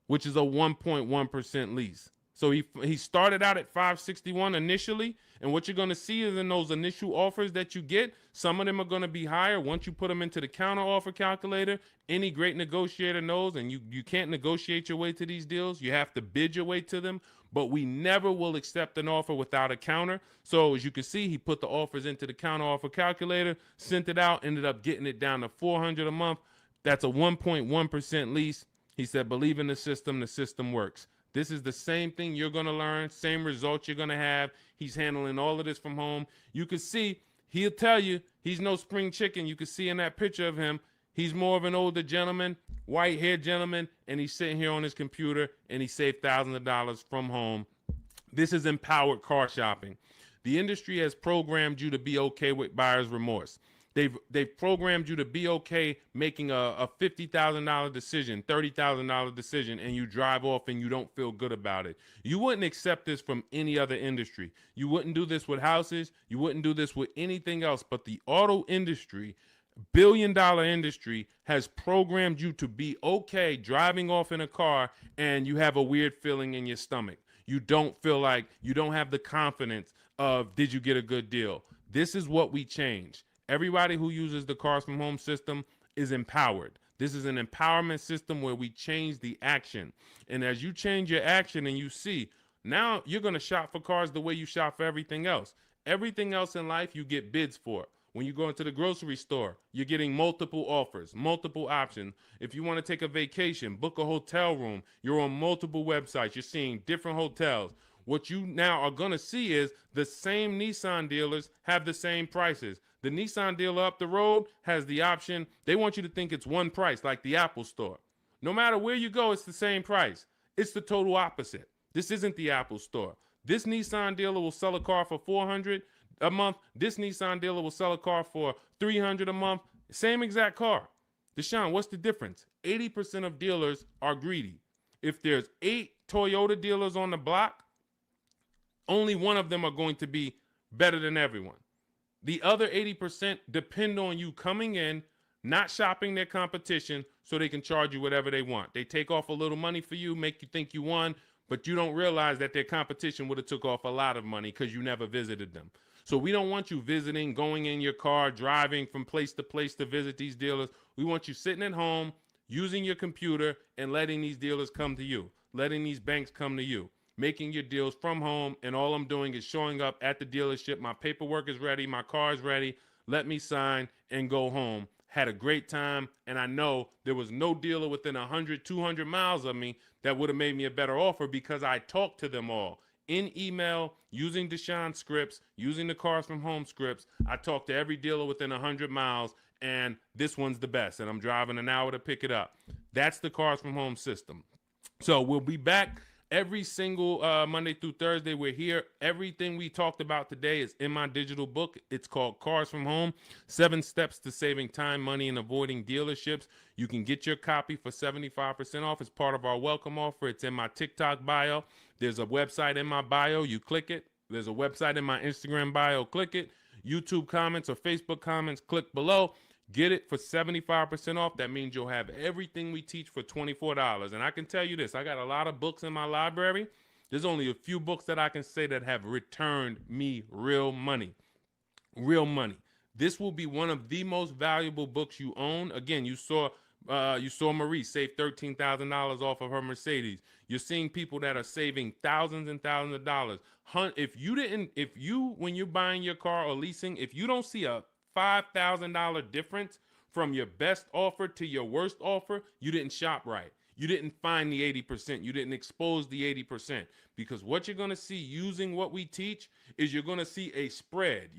which is a 1.1% lease. So he started out at $561 initially, and what you're going to see is in those initial offers that you get, some of them are going to be higher. Once you put them into the counter offer calculator, any great negotiator knows, and you can't negotiate your way to these deals. You have to bid your way to them, but we never will accept an offer without a counter. So as you can see, he put the offers into the counter offer calculator, sent it out, ended up getting it down to $400 a month. That's a 1.1% lease. He said, believe in the system works. This is the same thing you're going to learn, same results you're going to have. He's handling all of this from home. You can see, he'll tell you, he's no spring chicken. You can see in that picture of him, he's more of an older gentleman, white-haired gentleman, and he's sitting here on his computer, and he saved thousands of dollars from home. This is empowered car shopping. The industry has programmed you to be okay with buyer's remorse. They've programmed you to be okay making a $50,000 decision, $30,000 decision, and you drive off and you don't feel good about it. You wouldn't accept this from any other industry. You wouldn't do this with houses. You wouldn't do this with anything else. But the auto industry, billion-dollar industry, has programmed you to be okay driving off in a car and you have a weird feeling in your stomach. You don't feel like, you don't have the confidence of, did you get a good deal? This is what we change. Everybody who uses the Cars from Home system is empowered. This is an empowerment system where we change the action. And as you change your action and you see, now you're going to shop for cars the way you shop for everything else. Everything else in life you get bids for. When you go into the grocery store, you're getting multiple offers, multiple options. If you want to take a vacation, book a hotel room, you're on multiple websites. You're seeing different hotels. What you now are going to see is the same Nissan dealers have the same prices. The Nissan dealer up the road has the option. They want you to think it's one price, like the Apple store. No matter where you go, it's the same price. It's the total opposite. This isn't the Apple store. This Nissan dealer will sell a car for $400 a month. This Nissan dealer will sell a car for $300 a month. Same exact car. Deshone, what's the difference? 80% of dealers are greedy. If there's 8 Toyota dealers on the block, only one of them are going to be better than everyone. The other 80% depend on you coming in, not shopping their competition so they can charge you whatever they want. They take off a little money for you, make you think you won, but you don't realize that their competition would have took off a lot of money because you never visited them. So we don't want you visiting, going in your car, driving from place to visit these dealers. We want you sitting at home, using your computer, and letting these dealers come to you, letting these banks come to you, making your deals from home, and all I'm doing is showing up at the dealership. My paperwork is ready. My car is ready. Let me sign and go home. Had a great time, and I know there was no dealer within 100, 200 miles of me that would have made me a better offer because I talked to them all. In email, using Deshone scripts, using the Cars from Home scripts, I talked to every dealer within 100 miles, and this one's the best, and I'm driving an hour to pick it up. That's the Cars from Home system. So we'll be back every single Monday through Thursday. We're here. Everything we talked about today is in my digital book. It's called Cars from Home, 7 Steps to Saving Time, Money, and Avoiding Dealerships. You can get your copy for 75% off as part of our welcome offer. It's in my TikTok bio. There's a website in my bio. You click it. There's a website in my Instagram bio. Click it. YouTube comments or Facebook comments, click below. Get it for 75% off. That means you'll have everything we teach for $24. And I can tell you this, I got a lot of books in my library. There's only a few books that I can say that have returned me real money. Real money. This will be one of the most valuable books you own. Again, you saw Marie save $13,000 off of her Mercedes. You're seeing people that are saving thousands and thousands of dollars. When you're buying your car or leasing, if you don't see a $5,000 difference from your best offer to your worst offer, you didn't shop right. You didn't find the 80%. You didn't expose the 80%. Because what you're going to see using what we teach is you're going to see a spread.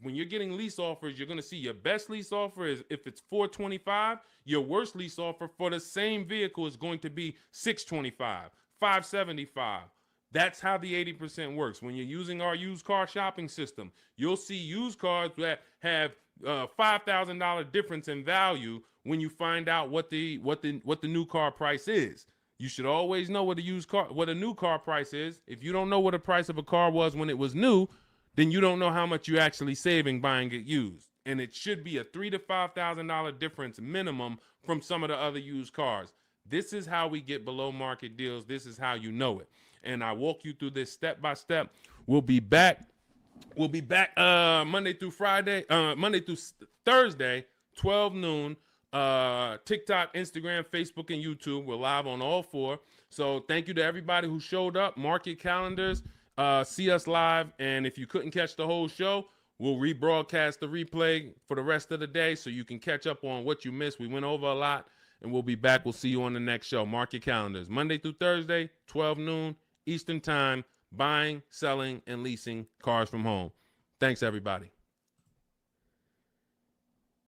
When you're getting lease offers, you're going to see your best lease offer is if it's 425, your worst lease offer for the same vehicle is going to be 625, 575. That's how the 80% works. When you're using our used car shopping system, you'll see used cars that have $5,000 difference in value when you find out what the new car price is. You should always know what a new car price is. If you don't know what the price of a car was when it was new, then you don't know how much you're actually saving buying it used. And it should be a $3,000 to $5,000 difference minimum from some of the other used cars. This is how we get below market deals. This is how you know it. And I walk you through this step by step. We'll be back Monday through Thursday, 12 noon. TikTok, Instagram, Facebook, and YouTube. We're live on all four. So thank you to everybody who showed up. Mark your calendars. See us live. And if you couldn't catch the whole show, we'll rebroadcast the replay for the rest of the day so you can catch up on what you missed. We went over a lot, and we'll be back. We'll see you on the next show. Mark your calendars. Monday through Thursday, 12 noon Eastern Time, buying, selling, and leasing cars from home. Thanks, everybody.